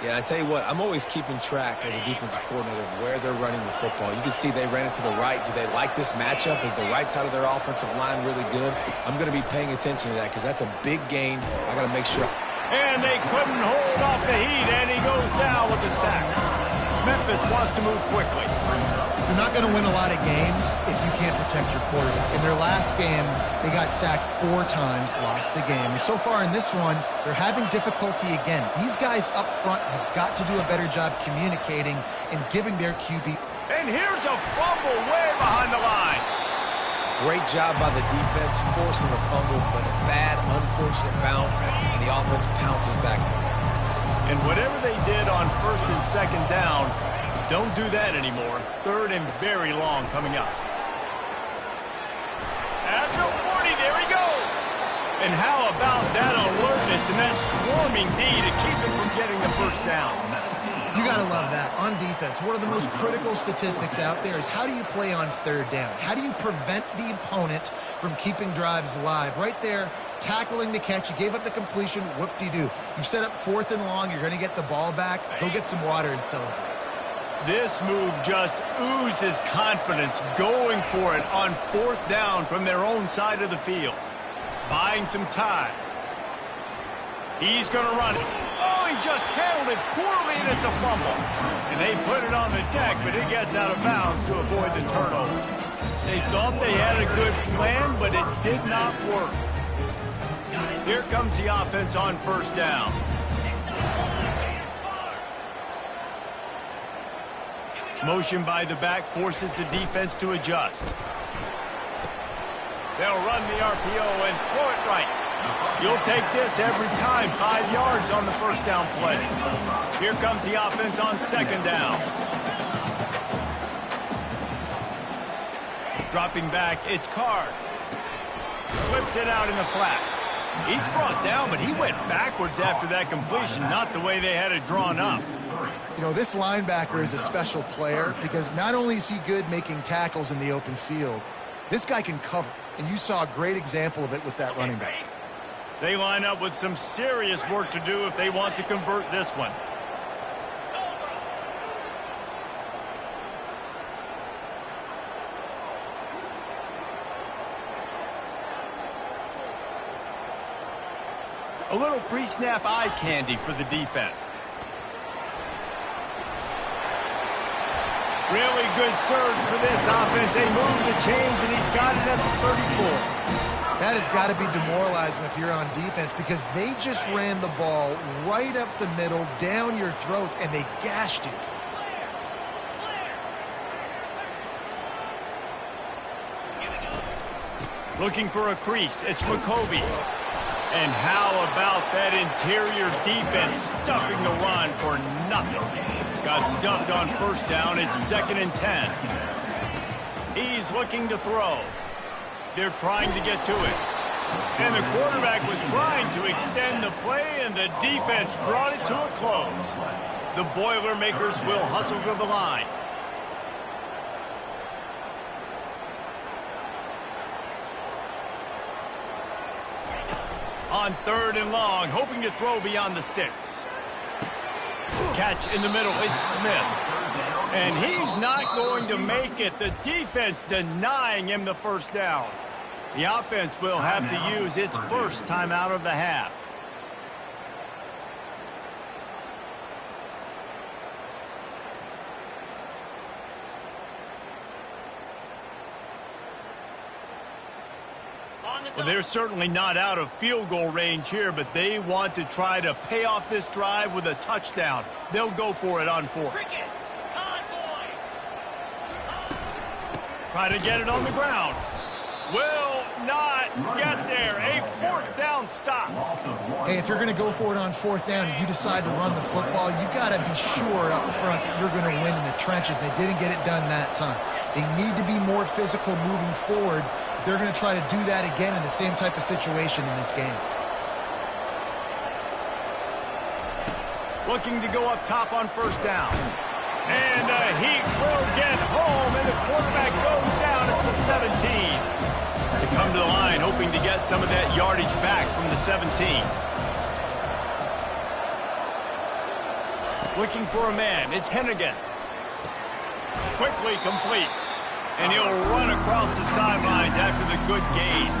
Yeah, I tell you what, I'm always keeping track as a defensive coordinator of where they're running the football. You can see they ran it to the right. Do they like this matchup? Is the right side of their offensive line really good? I'm going to be paying attention to that because that's a big gain. I got to make sure. And they couldn't hold off the heat, and he goes down with the sack. Memphis wants to move quickly. You're not going to win a lot of games if you can't protect your quarterback. In their last game, they got sacked 4 times, lost the game. And so far in this one, they're having difficulty again. These guys up front have got to do a better job communicating and giving their QB. And here's a fumble way behind the line. Great job by the defense forcing the fumble, but a bad, unfortunate bounce, and the offense pounces back. And whatever they did on first and second down, don't do that anymore. Third and very long coming up. At the 40, there he goes. And how about that alertness and that swarming D to keep him from getting the first down? You got to love that. On defense, one of the most critical statistics out there is how do you play on third down? How do you prevent the opponent from keeping drives alive? Right there, tackling the catch. You gave up the completion. Whoop-de-doo. You set up 4th and long. You're going to get the ball back. Go get some water and celebrate. This move just oozes confidence, going for it on 4th down from their own side of the field. Buying some time. He's going to run it. Oh, he just handled it poorly, and it's a fumble. And they put it on the deck, but it gets out of bounds to avoid the turnover. They thought they had a good plan, but it did not work. Here comes the offense on first down. Motion by the back forces the defense to adjust. They'll run the RPO and throw it right. You'll take this every time. 5 yards on the first down play. Here comes the offense on second down. Dropping back, it's Card. Flips it out in the flat. He's brought down, but he went backwards after that completion, not the way they had it drawn up. You know, this linebacker is a special player because not only is he good making tackles in the open field, this guy can cover. And you saw a great example of it with that running back. They line up with some serious work to do if they want to convert this one. A little pre-snap eye candy for the defense. Really good surge for this offense. They move the chains, and he's got it at the 34. That has got to be demoralizing if you're on defense because they just ran the ball right up the middle, down your throats, and they gashed you. Looking for a crease. It's McCovey. And how about that interior defense stuffing the run for nothing? Got stuffed on first down. It's 2nd and 10. He's looking to throw. They're trying to get to it. And the quarterback was trying to extend the play, and the defense brought it to a close. The Boilermakers will hustle to the line. On 3rd and long, hoping to throw beyond the sticks. Catch in the middle, it's Smith. And he's not going to make it. The defense denying him the first down. The offense will have to use its first timeout of the half. Well, they're certainly not out of field goal range here, but they want to try to pay off this drive with a touchdown. They'll go for it on 4th. Try to get it on the ground. Will not get there. A 4th down stop. Hey, if you're going to go for it on 4th down and you decide to run the football, you've got to be sure up front that you're going to win in the trenches. They didn't get it done that time. They need to be more physical moving forward. They're going to try to do that again in the same type of situation in this game. Looking to go up top on 1st down. And he will get home, and the quarterback goes down at the 17. They come to the line hoping to get some of that yardage back from the 17. Looking for a man. It's Hennigan. Quickly complete. And he'll run across the sidelines after the good gain.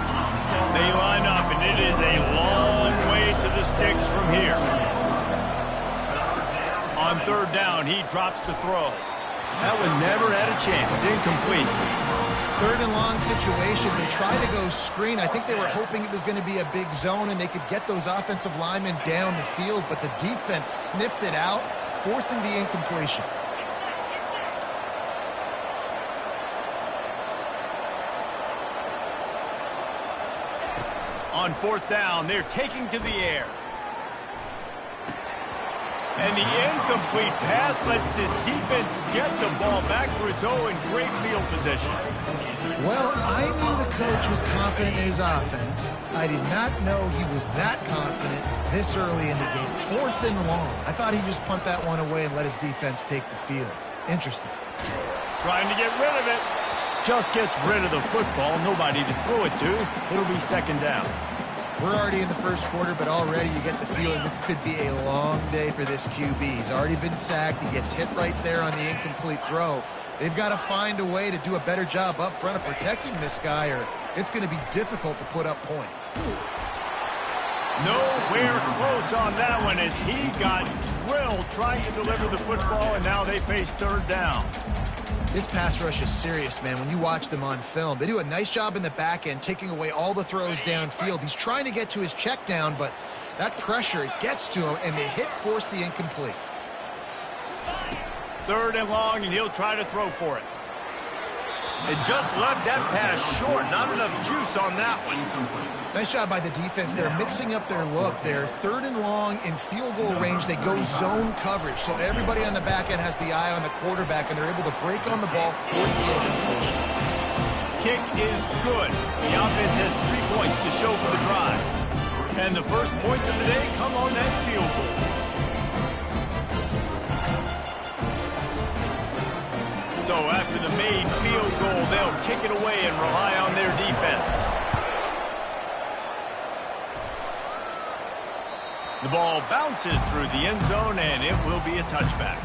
They line up, and it is a long way to the sticks from here. On 3rd down, he drops to throw. That one never had a chance. Incomplete. 3rd and long situation. They tried to go screen. I think they were hoping it was going to be a big zone and they could get those offensive linemen down the field, but the defense sniffed it out, forcing the incompletion. On 4th down, they're taking to the air. And the incomplete pass lets this defense get the ball back for its own in great field position. Well, I knew the coach was confident in his offense. I did not know he was that confident this early in the game. 4th and long. I thought he'd just punt that one away and let his defense take the field. Interesting. Trying to get rid of it. Just gets rid of the football. Nobody to throw it to. It'll be 2nd down. We're already in the 1st quarter, but already you get the feeling this could be a long day for this QB. He's already been sacked. He gets hit right there on the incomplete throw. They've got to find a way to do a better job up front of protecting this guy, or it's going to be difficult to put up points. Nowhere close on that one as he got drilled trying to deliver the football, and now they face 3rd down. This pass rush is serious, man. When you watch them on film, they do a nice job in the back end, taking away all the throws downfield. He's trying to get to his check down, but that pressure, it gets to him, and they force the incomplete. 3rd and long, and he'll try to throw for it. It just left that pass short. Not enough juice on that one. Nice job by the defense. They're mixing up their look. They're 3rd and long in field goal range. They go zone coverage. So everybody on the back end has the eye on the quarterback, and they're able to break on the ball, force the incompletion. Kick is good. The offense has 3 points to show for the drive. And the first points of the day come on that field goal. So after the made field goal, they'll kick it away and rely on their defense. The ball bounces through the end zone, and it will be a touchback.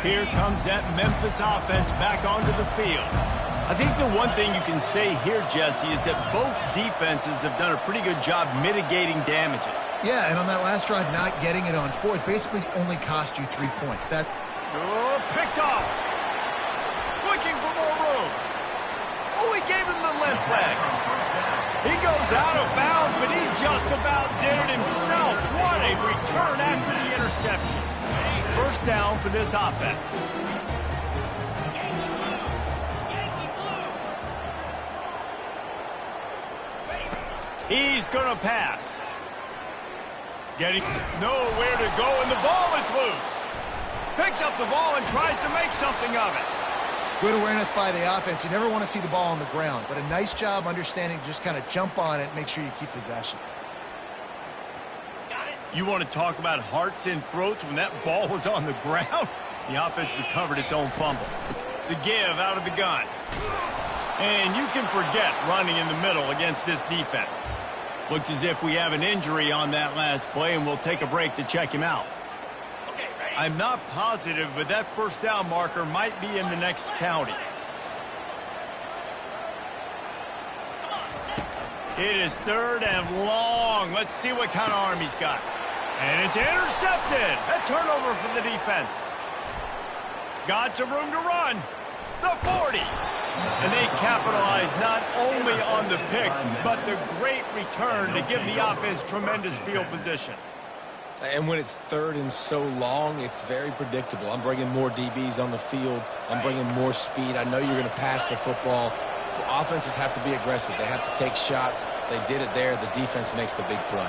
Here comes that Memphis offense back onto the field. I think the one thing you can say here, Jesse, is that both defenses have done a pretty good job mitigating damages. Yeah, and on that last drive, not getting it on 4th basically only cost you 3 points. Oh, picked off. Looking for more room. Oh, he gave him the limp leg. He goes out of bounds, but he just about did it himself. What a return after the interception. 1st down for this offense. He's going to pass. Getting nowhere to go, and the ball is loose. Picks up the ball and tries to make something of it. Good awareness by the offense. You never want to see the ball on the ground, but a nice job understanding to just kind of jump on it and make sure you keep possession. You want to talk about hearts and throats when that ball was on the ground? The offense recovered its own fumble. The give out of the gun. And you can forget running in the middle against this defense. Looks as if we have an injury on that last play, and we'll take a break to check him out. I'm not positive, but that first down marker might be in the next county. It is third and long. Let's see what kind of arm he's got. And it's intercepted. A turnover for the defense. Got some room to run. The 40. And they capitalize not only on the pick, but the great return to give the offense tremendous field position. And when it's third and so long, it's very predictable. I'm bringing more DBs on the field. I'm bringing more speed. I know you're going to pass the football. Offenses have to be aggressive. They have to take shots. They did it there. The defense makes the big play.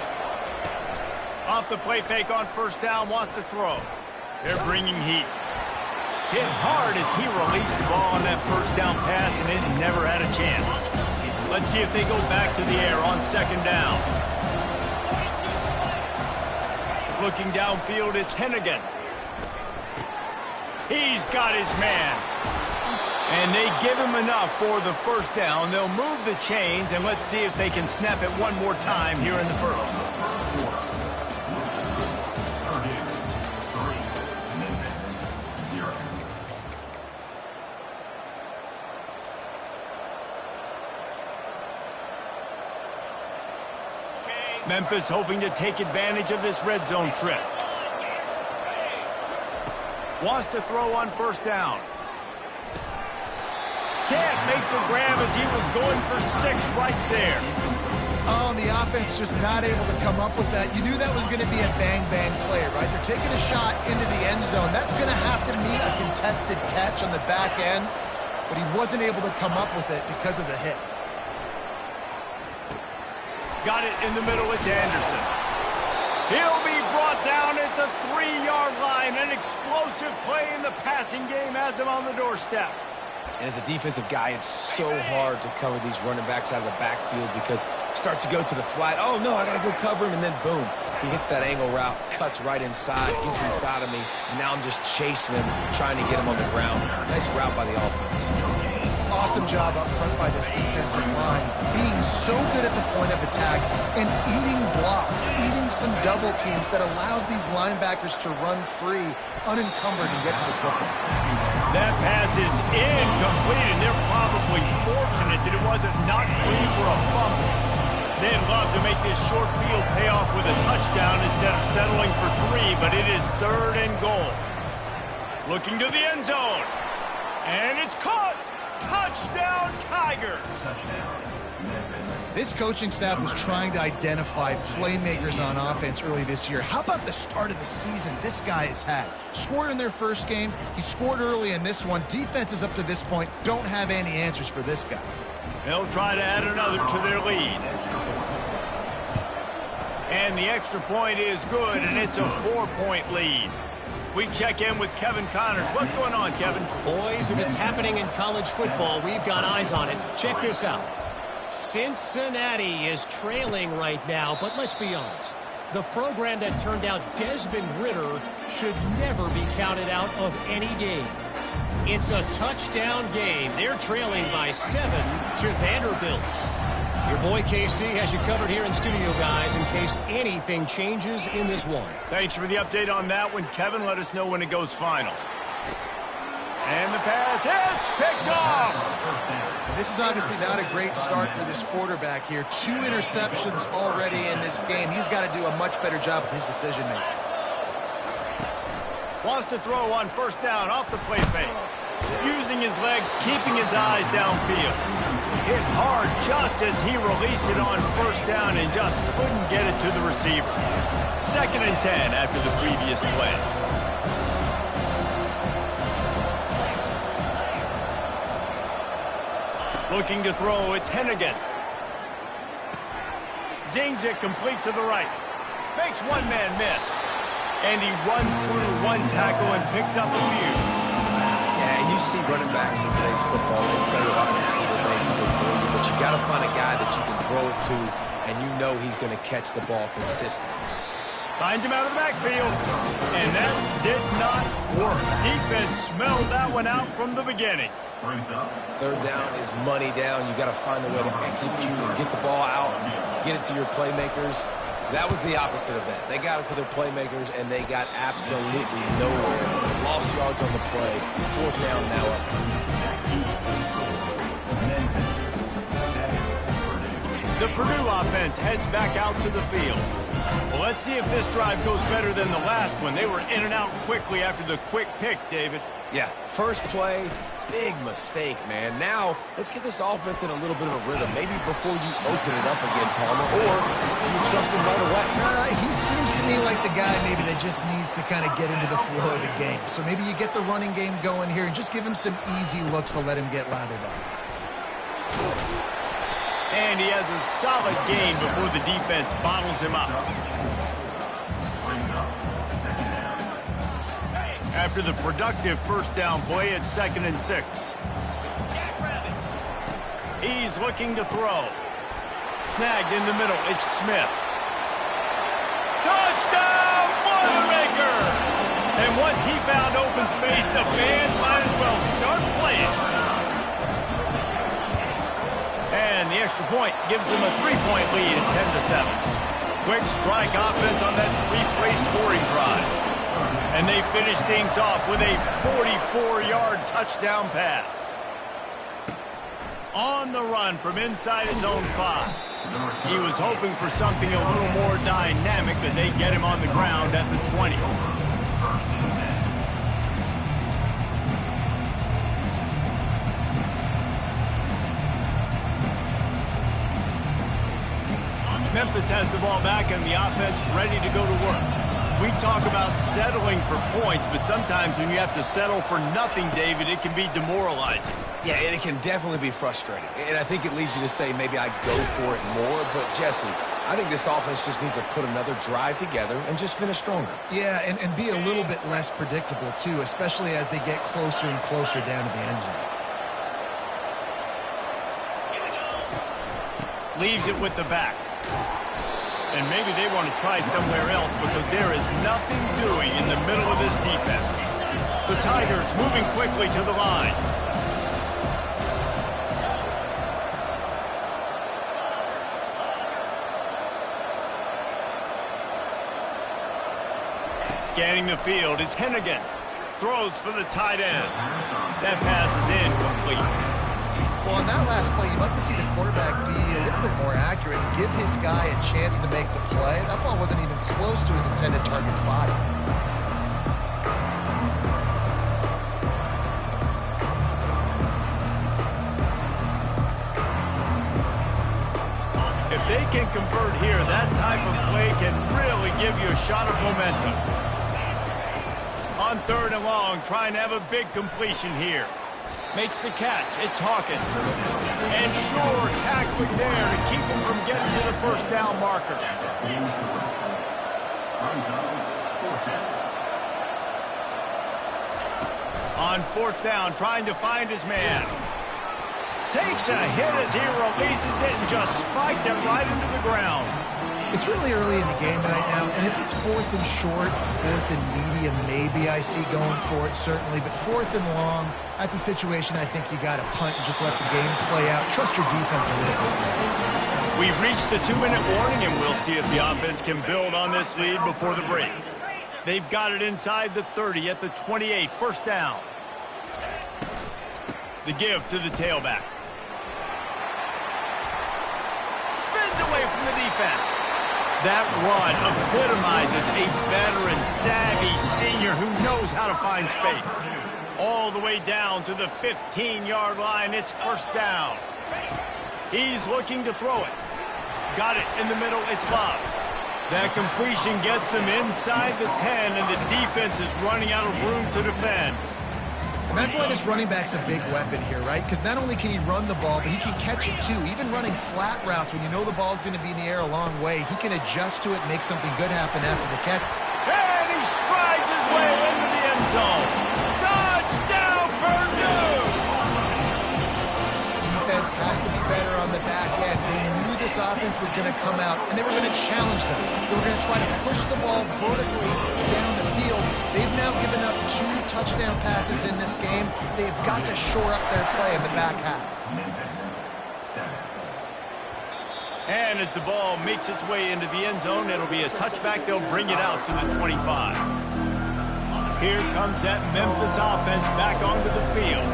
Off the play fake on first down, wants to throw. They're bringing heat. Hit hard as he released the ball on that first down pass, and it never had a chance. Let's see if they go back to the air on second down. Looking downfield, it's Hennigan. He's got his man. And they give him enough for the first down. They'll move the chains, and let's see if they can snap it one more time here in the first. Memphis hoping to take advantage of this red zone trip. Wants to throw on first down. Can't make the grab as he was going for 6 right there. Oh, and the offense just not able to come up with that. You knew that was going to be a bang-bang play, right? They're taking a shot into the end zone. That's going to have to meet a contested catch on the back end, but he wasn't able to come up with it because of the hit. Got it in the middle. It's Anderson. He'll be brought down at the 3-yard line. An explosive play in the passing game has him on the doorstep. And as a defensive guy, it's so hard to cover these running backs out of the backfield because starts to go to the flat. Oh, no, I got to go cover him. And then, boom, he hits that angle route, cuts right inside, gets inside of me. And now I'm just chasing him, trying to get him on the ground. Nice route by the offense. Awesome job up front by this defensive line, being so good at the point of attack and eating blocks, eating some double teams that allows these linebackers to run free, unencumbered, and get to the football. That pass is incomplete, and they're probably fortunate that it wasn't knocked free for a fumble. They'd love to make this short field pay off with a touchdown instead of settling for 3, but it is third and goal. Looking to the end zone, and it's caught. Touchdown, Tigers! This coaching staff was trying to identify playmakers on offense early this year. How about the start of the season this guy has had? Scored in their first game. He scored early in this one. Defenses up to this point don't have any answers for this guy. They'll try to add another to their lead. And the extra point is good, and it's a 4-point lead. We check in with Kevin Connors. What's going on, Kevin? Boys, if it's happening in college football, we've got eyes on it. Check this out. Cincinnati is trailing right now, but let's be honest. The program that turned out Desmond Ridder should never be counted out of any game. It's a touchdown game. They're trailing by 7 to Vanderbilt. Your boy KC has you covered here in studio, guys, in case anything changes in this one. Thanks for the update on that one, Kevin. Let us know when it goes final. And the pass hits, picked off. This is obviously not a great start for this quarterback here. 2 interceptions already in this game. He's got to do a much better job with his decision-making. Wants to throw on first down off the play fake. Using his legs, keeping his eyes downfield. Hit hard just as he released it on first down and just couldn't get it to the receiver. 2nd and 10 after the previous play. Looking to throw, it's Hennigan. Zings it complete to the right. Makes one man miss. And he runs through one tackle and picks up a few. Yeah, and you see running backs in today's football. They play wide receiver basically for you, but you got to find a guy that you can throw it to, and you know he's going to catch the ball consistently. Finds him out of the backfield, and that did not work. Defense smelled that one out from the beginning. Third down is money down. You got to find a way to execute and get the ball out, get it to your playmakers. That was the opposite of that. They got it to their playmakers, and they got absolutely nowhere. Lost yards on the play. Fourth down now up. The Purdue offense heads back out to the field. Well, let's see if this drive goes better than the last one. They were in and out quickly after the quick pick, David. Yeah, first play, big mistake, man. Now, let's get this offense in a little bit of a rhythm. Maybe before you open it up again, Palmer, or do you trust him right away? He seems to me like the guy maybe that just needs to kind of get into the flow of the game. So maybe you get the running game going here and just give him some easy looks to let him get lathered up. And he has a solid gain before the defense bottles him up. After the productive first down play, it's 2nd and 6. He's looking to throw. Snagged in the middle, it's Smith. Touchdown, Boilermaker! And once he found open space, the band might as well start playing. And the extra point gives them a 3-point lead at 10-7. Quick strike offense on that 3-play scoring drive. And they finish things off with a 44-yard touchdown pass. On the run from inside his own 5. He was hoping for something a little more dynamic, but they get him on the ground at the 20. Memphis has the ball back and the offense ready to go to work. We talk about settling for points, but sometimes when you have to settle for nothing, David, it can be demoralizing. Yeah, and it can definitely be frustrating. And I think it leads you to say maybe I go for it more. But, Jesse, I think this offense just needs to put another drive together and just finish stronger. Yeah, and be a little bit less predictable, too, especially as they get closer and closer down to the end zone. Leaves it with the back. And maybe they want to try somewhere else because there is nothing doing in the middle of this defense. The Tigers moving quickly to the line. Scanning the field, it's Hennigan. Throws for the tight end. That pass is incomplete. Well, on that last play, you'd like to see the quarterback be a little bit more accurate and give his guy a chance to make the play. That ball wasn't even close to his intended target's body. If they can convert here, that type of play can really give you a shot of momentum. On 3rd and long, trying to have a big completion here. Makes the catch. It's Hawkins. And sure, tackling there to keep him from getting to the first down marker. On 4th down, trying to find his man. Takes a hit as he releases it and just spiked it right into the ground. It's really early in the game right now, and if it's 4th and short, 4th and medium, maybe I see going for it, certainly. But 4th and long, that's a situation I think you got to punt and just let the game play out. Trust your defense a little bit. We've reached the 2-minute warning, and we'll see if the offense can build on this lead before the break. They've got it inside the 30 at the 28, 1st down. The give to the tailback. Spins away from the defense. That run epitomizes a veteran, savvy senior who knows how to find space. All the way down to the 15-yard line. It's 1st down. He's looking to throw it. Got it in the middle. It's Love. That completion gets them inside the 10, and the defense is running out of room to defend. And that's why this running back's a big weapon here, right? Because not only can he run the ball, but he can catch it too. Even running flat routes when you know the ball's going to be in the air a long way, he can adjust to it and make something good happen after the catch. And he strides his way into the end zone. Touchdown, Purdue! offense was going to come out, and they were going to challenge them. They were going to try to push the ball vertically down the field. They've now given up 2 touchdown passes in this game. They've got to shore up their play in the back half. And as the ball makes its way into the end zone, it'll be a touchback. They'll bring it out to the 25. Here comes that Memphis offense back onto the field.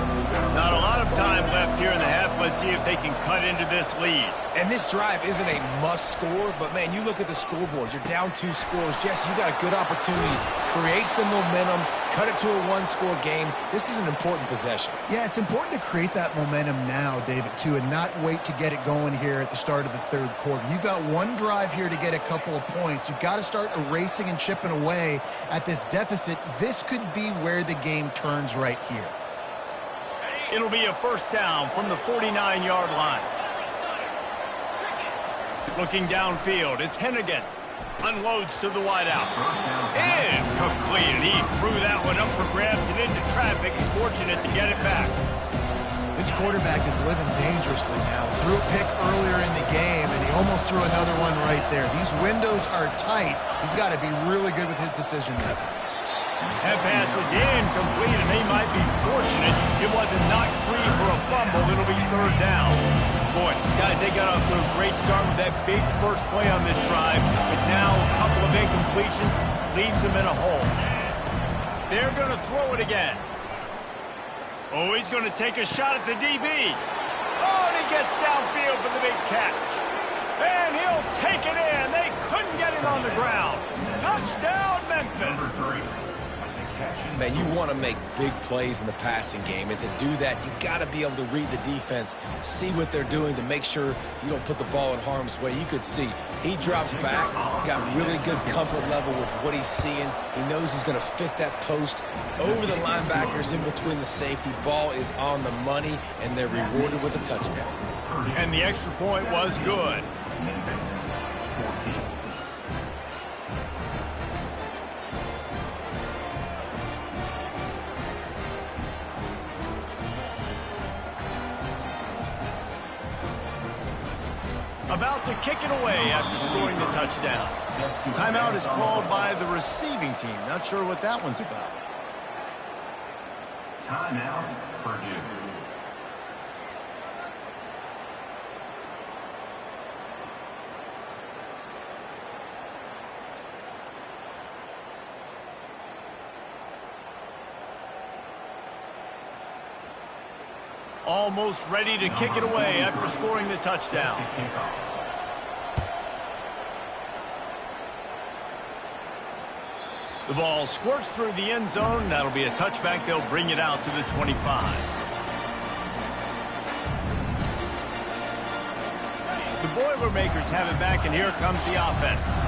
Not a lot of time left here in the half. Let's see if they can cut into this lead. And this drive isn't a must score, but, man, you look at the scoreboard. You're down 2 scores. Jesse, you got a good opportunity. Create some momentum. Cut it to a 1-score game. This is an important possession. Yeah, it's important to create that momentum now, David, too, and not wait to get it going here at the start of the third quarter. You've got one drive here to get a couple of points. You've got to start erasing and chipping away at this deficit. This could be where the game turns right here. It'll be a first down from the 49-yard line. Looking downfield, it's Hennigan. Unloads to the wideout. Incomplete, and he threw that one up for grabs and into traffic. Fortunate to get it back. This quarterback is living dangerously now. Threw a pick earlier in the game, and he almost threw another one right there. These windows are tight. He's got to be really good with his decision making. That pass is incomplete, and they might be fortunate it wasn't knocked free for a fumble. It'll be third down. Boy, guys, they got off to a great start with that big first play on this drive, but now a couple of incompletions leaves them in a hole. They're going to throw it again. Oh, he's going to take a shot at the DB. Oh, and he gets downfield for the big catch. And he'll take it in. They couldn't get him on the ground. Touchdown, Memphis. Man, you want to make big plays in the passing game, and to do that, you got to be able to read the defense, see what they're doing to make sure you don't put the ball in harm's way. You could see he drops back, got really good comfort level with what he's seeing. He knows he's going to fit that post over the linebackers in between the safety. Ball is on the money, and they're rewarded with a touchdown. And the extra point was good. About to kick it away after scoring the touchdown. Timeout is called by the receiving team. Not sure what that one's about. Timeout, Purdue. Almost ready to kick it away after scoring the touchdown. The ball squirts through the end zone. That'll be a touchback. They'll bring it out to the 25. The Boilermakers have it back, and here comes the offense.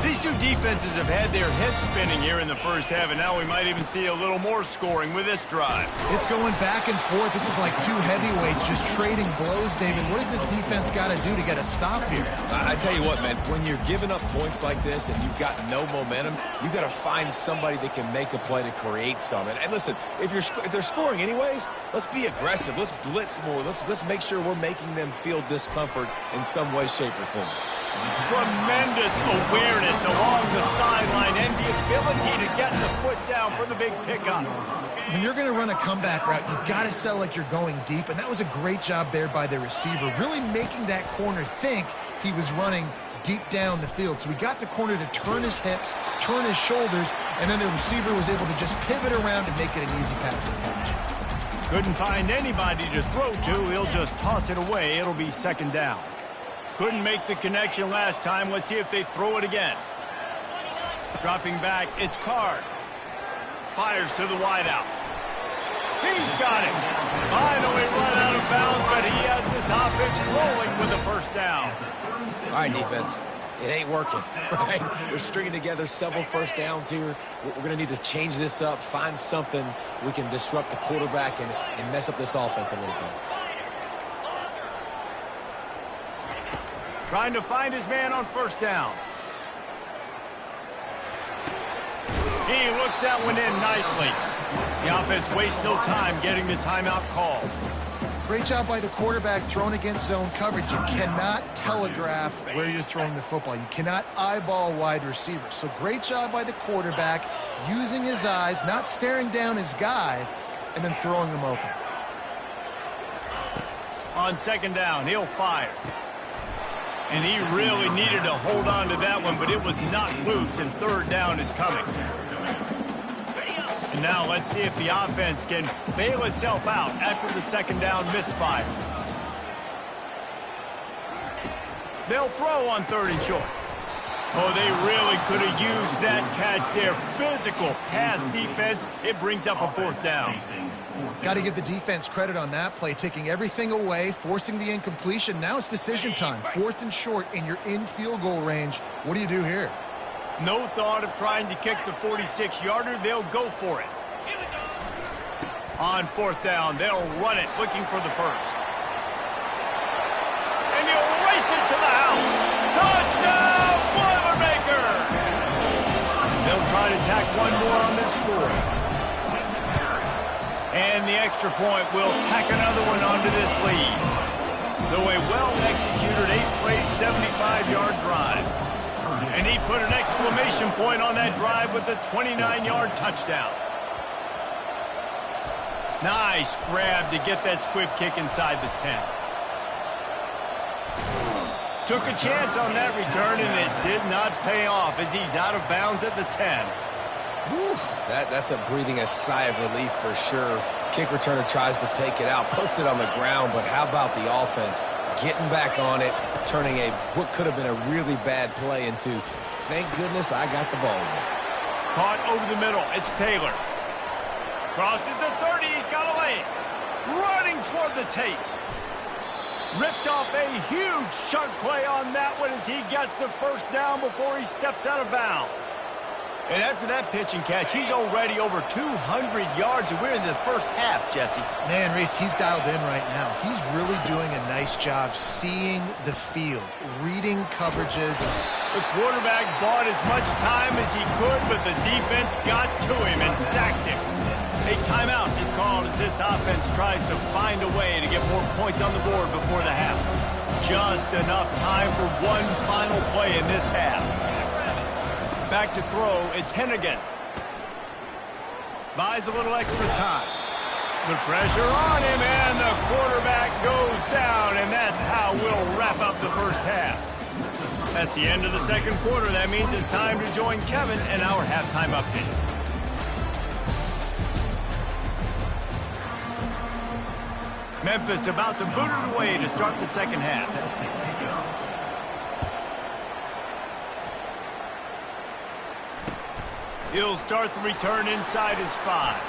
These two defenses have had their heads spinning here in the first half, and now we might even see a little more scoring with this drive. It's going back and forth. This is like two heavyweights just trading blows, David. What does this defense got to do to get a stop here? I tell you what, man, when you're giving up points like this and you've got no momentum, you got to find somebody that can make a play to create some. And listen, if they're scoring anyways, let's be aggressive. Let's blitz more. Let's make sure we're making them feel discomfort in some way, shape, or form. Tremendous awareness along the sideline and the ability to get the foot down for the big pickup. When you're going to run a comeback route, you've got to sell like you're going deep, and that was a great job there by the receiver, really making that corner think he was running deep down the field. So we got the corner to turn his hips, turn his shoulders, and then the receiver was able to just pivot around and make it an easy pass and catch. Couldn't find anybody to throw to. He'll just toss it away. It'll be second down. Couldn't make the connection last time. Let's see if they throw it again. Dropping back, it's Card. Fires to the wideout. He's got it. Finally run out of bounds, but he has this offense rolling with a first down. All right, defense. It ain't working, right? We're stringing together several first downs here. We're going to need to change this up, find something we can disrupt the quarterback and mess up this offense a little bit. Trying to find his man on first down. He looks that one in nicely. The offense wastes no time getting the timeout called. Great job by the quarterback throwing against zone coverage. You cannot telegraph where you're throwing the football. You cannot eyeball wide receivers. So great job by the quarterback using his eyes, not staring down his guy, and then throwing him open. On second down, he'll fire. And he really needed to hold on to that one, but it was not loose, and third down is coming. And now let's see if the offense can bail itself out after the second down misfire. They'll throw on third and short. Oh, they really could have used that catch there. Physical pass defense. It brings up a fourth down. Got to give the defense credit on that play, taking everything away, forcing the incompletion. Now it's decision time. Fourth and short, and you're in field goal range. What do you do here? No thought of trying to kick the 46-yarder. They'll go for it. On fourth down, they'll run it, looking for the first. And he'll race it to the house. Touchdown, Boilermaker! They'll try to tack one more on their score. And the extra point will tack another one onto this lead. So a well-executed 8-play, 75-yard drive. And he put an exclamation point on that drive with a 29-yard touchdown. Nice grab to get that squib kick inside the 10. Took a chance on that return, and it did not pay off as he's out of bounds at the 10. Whew, that's a breathing a sigh of relief for sure. Kick returner tries to take it out, puts it on the ground, but how about the offense getting back on it, turning what could have been a really bad play into, thank goodness I got the ball again. Caught over the middle. It's Taylor. Crosses the 30. He's got a lane. Running toward the tape. Ripped off a huge chunk play on that one as he gets the first down before he steps out of bounds. And after that pitch and catch, he's already over 200 yards, and we're in the first half, Jesse. Man, Reese, he's dialed in right now. He's really doing a nice job seeing the field, reading coverages. The quarterback bought as much time as he could, but the defense got to him and sacked him. A timeout is called as this offense tries to find a way to get more points on the board before the half. Just enough time for one final play in this half. Back to throw, it's Hennigan. Buys a little extra time. The pressure on him, and the quarterback goes down, and that's how we'll wrap up the first half. That's the end of the second quarter. That means it's time to join Kevin and our halftime update. Memphis about to boot it away to start the second half. He'll start the return inside his 5.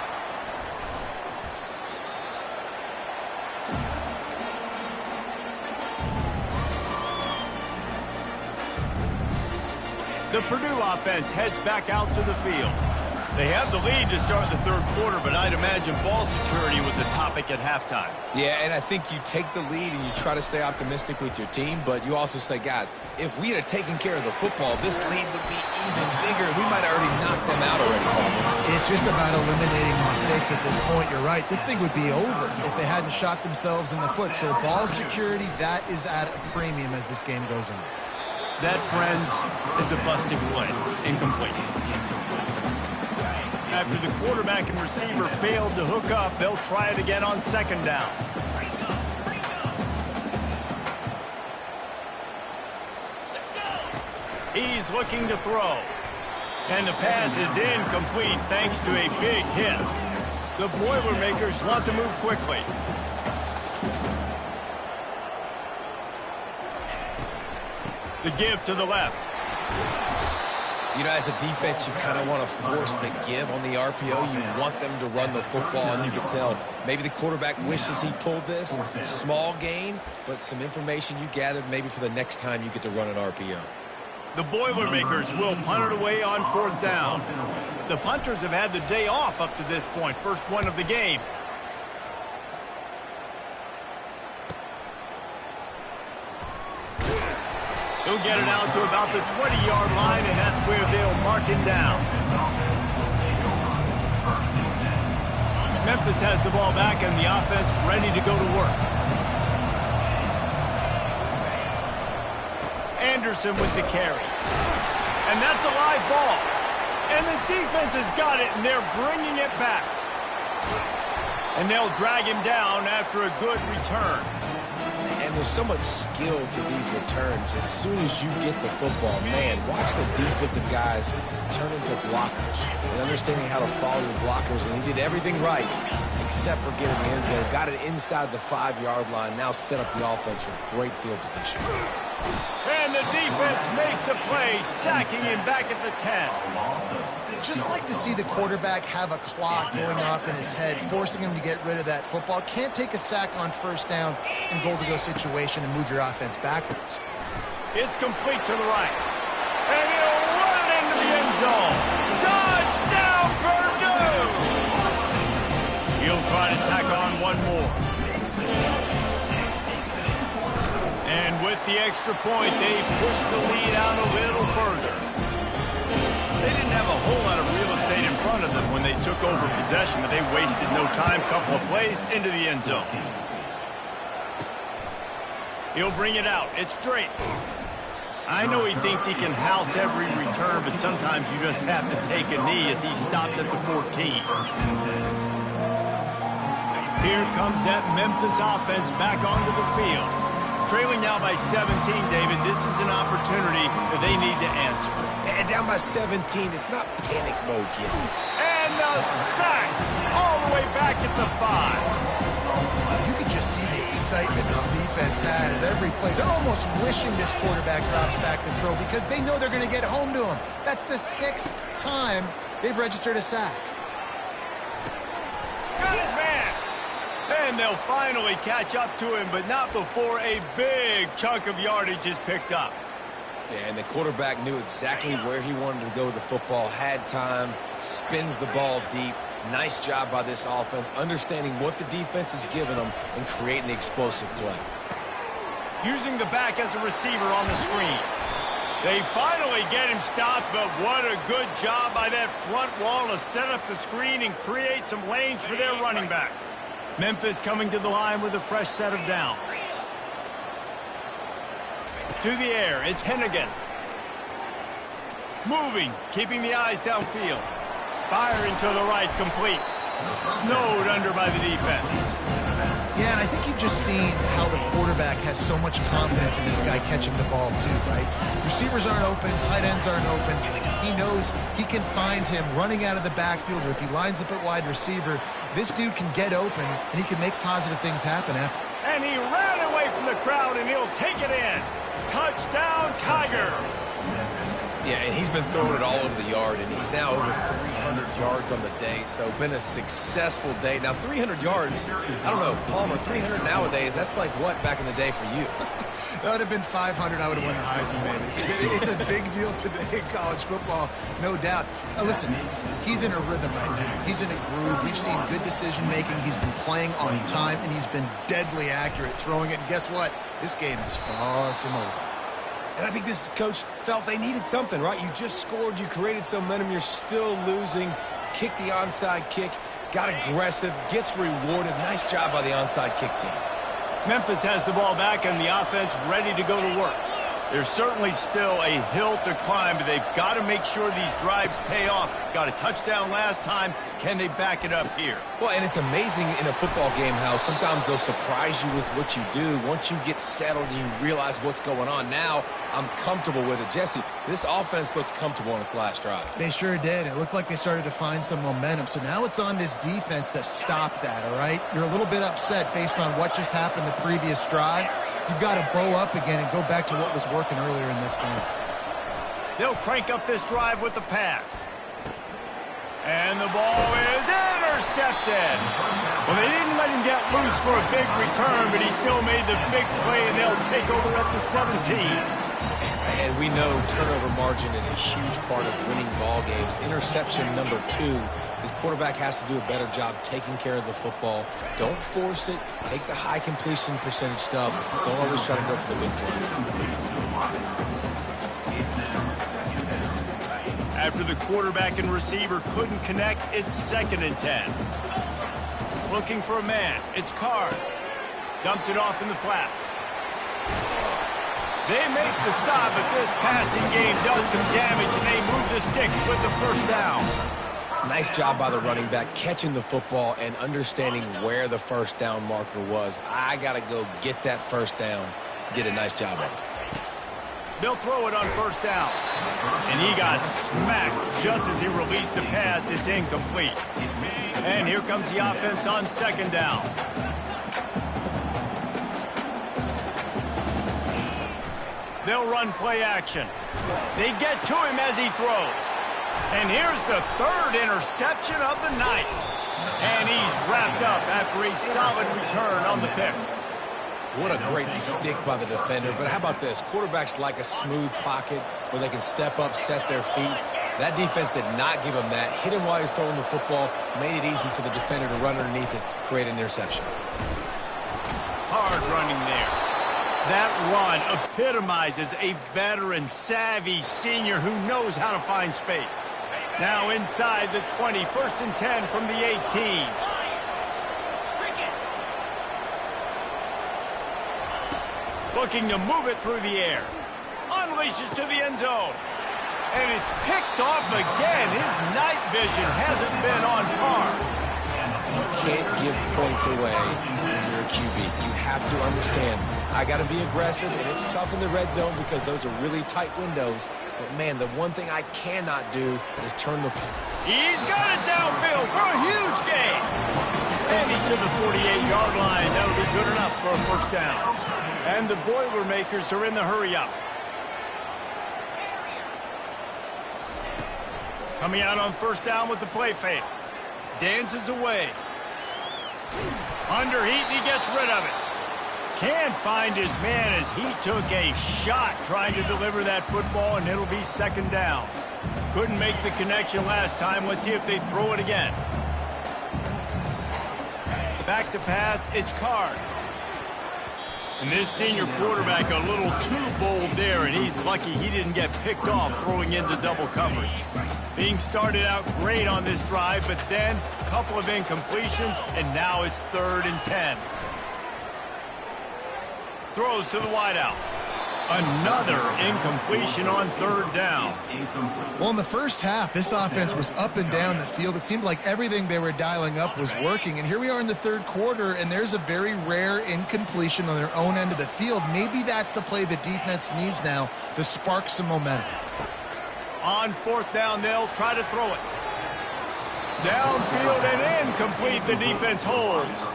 The Purdue offense heads back out to the field. They have the lead to start the third quarter, but I'd imagine ball security was a topic at halftime. Yeah, and I think you take the lead and you try to stay optimistic with your team, but you also say, guys, if we had taken care of the football, this lead would be even bigger. We might have already knocked them out already, Coleman. It's just about eliminating mistakes at this point. You're right. This thing would be over if they hadn't shot themselves in the foot. So ball security, that is at a premium as this game goes on. That, friends, is a busted play. Incomplete. After the quarterback and receiver failed to hook up, they'll try it again on second down. He's looking to throw. And the pass is incomplete thanks to a big hit. The Boilermakers want to move quickly. The give to the left. You know, as a defense, you kind of want to force the give on the RPO. You want them to run the football, and you can tell maybe the quarterback wishes he pulled this. Small gain, but some information you gathered maybe for the next time you get to run an RPO. The Boilermakers will punt it away on fourth down. The punters have had the day off up to this point. First one of the game. He'll get it out to about the 20-yard line, and that's where they'll mark him down. Memphis has the ball back and the offense ready to go to work. Anderson with the carry. And that's a live ball. And the defense has got it, and they're bringing it back. And they'll drag him down after a good return. And there's so much skill to these returns. As soon as you get the football, man, watch the defensive guys turn into blockers and understanding how to follow the blockers. And he did everything right except for getting the end zone. Got it inside the 5-yard line. Now set up the offense for great field position. And the defense makes a play, sacking him back at the 10. Just like to see the quarterback have a clock going off in his head, forcing him to get rid of that football. Can't take a sack on first down in goal-to-go situation and move your offense backwards. It's complete to the right. And he'll run it into the end zone. Touchdown, Purdue! He'll try to tack on one more. And with the extra point, they push the lead out a little further. They didn't have a whole lot of real estate in front of them when they took over possession, but they wasted no time. Couple of plays into the end zone. He'll bring it out. It's straight. I know he thinks he can house every return, but sometimes you just have to take a knee as he stopped at the 14. Here comes that Memphis offense back onto the field. Trailing now by 17, David. This is an opportunity that they need to answer. And down by 17, it's not panic mode yet. And the sack all the way back at the 5. You can just see the excitement this defense has every play. They're almost wishing this quarterback drops back to throw because they know they're going to get home to him. That's the 6th time they've registered a sack. Got his man. And they'll finally catch up to him, but not before a big chunk of yardage is picked up. Yeah, and the quarterback knew exactly where he wanted to go with the football, had time, spins the ball deep. Nice job by this offense, understanding what the defense is giving them and creating the explosive play. Using the back as a receiver on the screen. They finally get him stopped, but what a good job by that front wall to set up the screen and create some lanes for their running back. Memphis coming to the line with a fresh set of downs. To the air, it's Hennigan. Moving, keeping the eyes downfield. Firing to the right, complete. Snowed under by the defense. Yeah, and I think you've just seen how the quarterback has so much confidence in this guy catching the ball too, right? Receivers aren't open, tight ends aren't open. He knows he can find him running out of the backfield, or if he lines up at wide receiver, this dude can get open, and he can make positive things happen after. And he ran away from the crowd, and he'll take it in. Touchdown, Tiger. Yeah, and he's been throwing it all over the yard, and he's now over 300 yards on the day, so been a successful day. Now, 300 yards, I don't know, Palmer, 300 nowadays, that's like what back in the day for you? That would have been 500. I would have won the Heisman, maybe. It's a big deal today in college football, no doubt. Now, listen, he's in a rhythm right now. He's in a groove. We've seen good decision-making. He's been playing on time, and he's been deadly accurate throwing it. And guess what? This game is far from over. And I think this coach felt they needed something, right? You just scored, you created some momentum, you're still losing. Kick the onside kick, got aggressive, gets rewarded. Nice job by the onside kick team. Memphis has the ball back and the offense ready to go to work. There's certainly still a hill to climb, but they've got to make sure these drives pay off. Got a touchdown last time. Can they back it up here? Well, and it's amazing in a football game how sometimes they'll surprise you with what you do. Once you get settled and you realize what's going on, now I'm comfortable with it. Jesse, this offense looked comfortable on its last drive. They sure did. It looked like they started to find some momentum. So now it's on this defense to stop that, all right? You're a little bit upset based on what just happened the previous drive. You've got to bow up again and go back to what was working earlier in this game. They'll crank up this drive with the pass. And the ball is intercepted. Well, they didn't let him get loose for a big return, but he still made the big play, and they'll take over at the 17. And we know turnover margin is a huge part of winning ball games. Interception number 2. His quarterback has to do a better job taking care of the football. Don't force it. Take the high completion percentage stuff. Don't always try to go for the big play. After the quarterback and receiver couldn't connect, it's 2nd and 10. looking for a man. It's Card. Dumps it off in the flats. They make the stop, but this passing game does some damage, and they move the sticks with the first down. Nice job by the running back, catching the football and understanding where the first down marker was. I got to go get that first down. Did a nice job of it. They'll throw it on first down. And he got smacked just as he released the pass. It's incomplete. And here comes the offense on second down. They'll run play action. They get to him as he throws. And here's the third interception of the night. And he's wrapped up after a solid return on the pick. What a great stick by the defender. But how about this? Quarterbacks like a smooth pocket where they can step up, set their feet. That defense did not give him that. Hit him while he's throwing the football. Made it easy for the defender to run underneath it, create an interception. Hard running there. That run epitomizes a veteran, savvy senior who knows how to find space. Now inside the 20, 1st and 10 from the 18. Looking to move it through the air. Unleashes to the end zone. And it's picked off again. His night vision hasn't been on par. You can't give points away when you're a QB. You have to understand, I got to be aggressive, and it's tough in the red zone because those are really tight windows. But, man, the one thing I cannot do is turn the... He's got it downfield for a huge gain. And he's to the 48-yard line. That'll be good enough for a first down. And the Boilermakers are in the hurry-up. Coming out on first down with the play fake. Dances away. Under heat, and he gets rid of it. Can't find his man as he took a shot trying to deliver that football, and it'll be second down. Couldn't make the connection last time. Let's see if they throw it again. Back to pass, it's Card. And this senior quarterback a little too bold there, and he's lucky he didn't get picked off throwing into double coverage. Being started out great on this drive, but then a couple of incompletions, and now it's 3rd and 10. Throws to the wideout. Another incompletion on 3rd down. Well, in the first half, this offense was up and down the field. It seemed like everything they were dialing up was working. And here we are in the third quarter, and there's a very rare incompletion on their own end of the field. Maybe that's the play the defense needs now to spark some momentum. On 4th down, they'll try to throw it. Downfield and incomplete. The defense holds.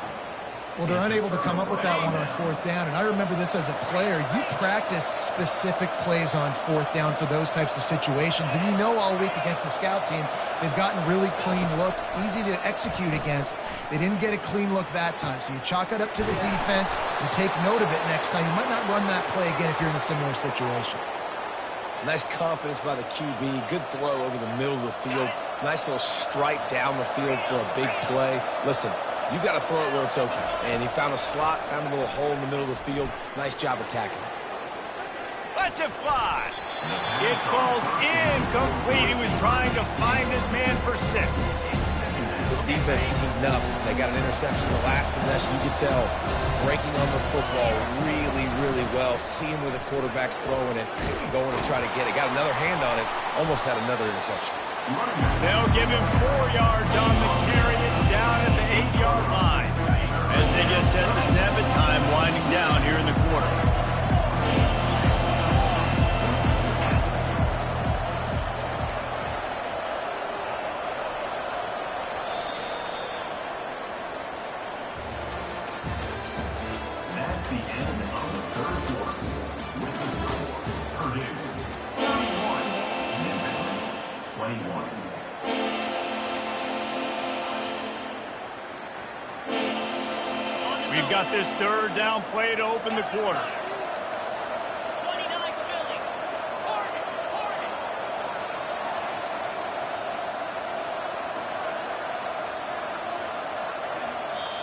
Well, they're unable to come up with that one on 4th down. And I remember this as a player. You practice specific plays on 4th down for those types of situations. And you know all week against the scout team, they've gotten really clean looks, easy to execute against. They didn't get a clean look that time. So you chalk it up to the defense and take note of it next time. You might not run that play again if you're in a similar situation. Nice confidence by the QB. Good throw over the middle of the field. Nice little strike down the field for a big play. Listen, you got to throw it where it's open. And he found a slot, found a little hole in the middle of the field. Nice job attacking it. Lets it fly. It falls incomplete. He was trying to find his man for 6. This defense is heating up. They got an interception in the last possession. You could tell breaking on the football really, really well. Seeing where the quarterback's throwing it, going to try to get it. Got another hand on it. Almost had another interception. They'll give him 4 yards on the carry. It's down at the 8-yard line. As they get set to snap it, time winding down here in the quarter. That's the end of the 3rd quarter. With the score, Purdue 41, Memphis 21. We've got this 3rd down play to open the quarter. 29 Philly.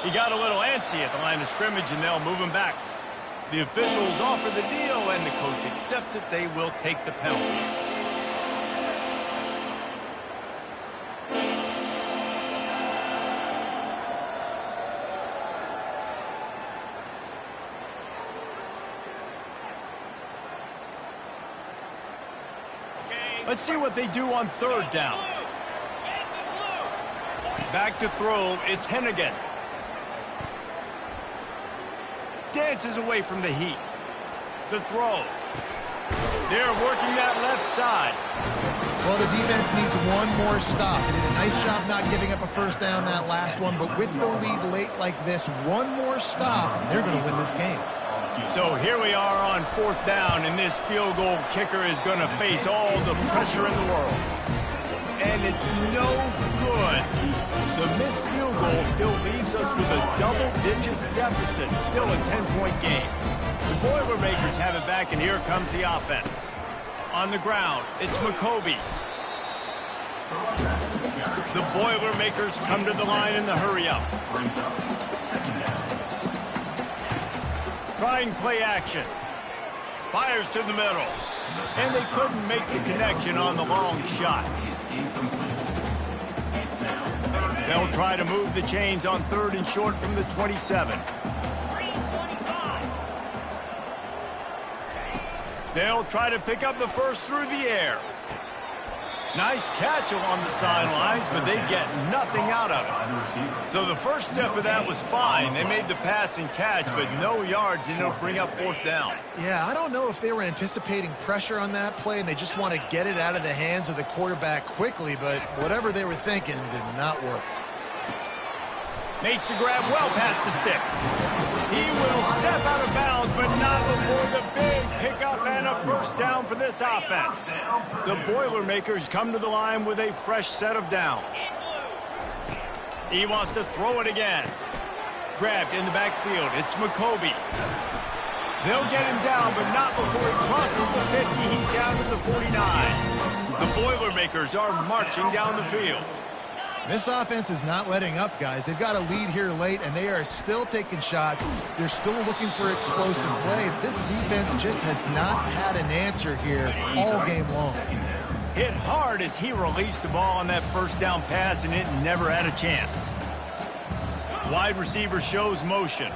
He got a little antsy at the line of scrimmage, and they'll move him back. The officials offer the deal, and the coach accepts it. They will take the penalty. Let's see what they do on third down. Back to throw, it's Hennigan. Dances away from the heat. The throw. They're working that left side. Well, the defense needs one more stop. They did a nice job not giving up a first down that last one, but with the lead late like this, one more stop, and they're going to win this game. So here we are on fourth down, and this field goal kicker is going to face all the pressure in the world. And it's no good. The missed field goal still leaves us with a double-digit deficit, still a 10-point game. The Boilermakers have it back, and here comes the offense. On the ground, it's McCoby. The Boilermakers come to the line in the hurry-up. Trying play action. Fires to the middle. And they couldn't make the connection on the long shot. They'll try to move the chains on third and short from the 27. They'll try to pick up the first through the air. Nice catch along the sidelines, but they get nothing out of it. So the first step of that was fine. They made the pass and catch, but no yards, and it'll bring up fourth down. Yeah, I don't know if they were anticipating pressure on that play, and they just want to get it out of the hands of the quarterback quickly, but whatever they were thinking did not work. Makes the grab well past the sticks. He will step out of bounds, but not before the big pickup and a first down for this offense. The Boilermakers come to the line with a fresh set of downs. He wants to throw it again. Grabbed in the backfield. It's McCoby. They'll get him down, but not before he crosses the 50. He's down to the 49. The Boilermakers are marching down the field. This offense is not letting up, guys. They've got a lead here late, and they are still taking shots. They're still looking for explosive plays. This defense just has not had an answer here all game long. Hit hard as he released the ball on that first down pass, and it never had a chance. Wide receiver shows motion.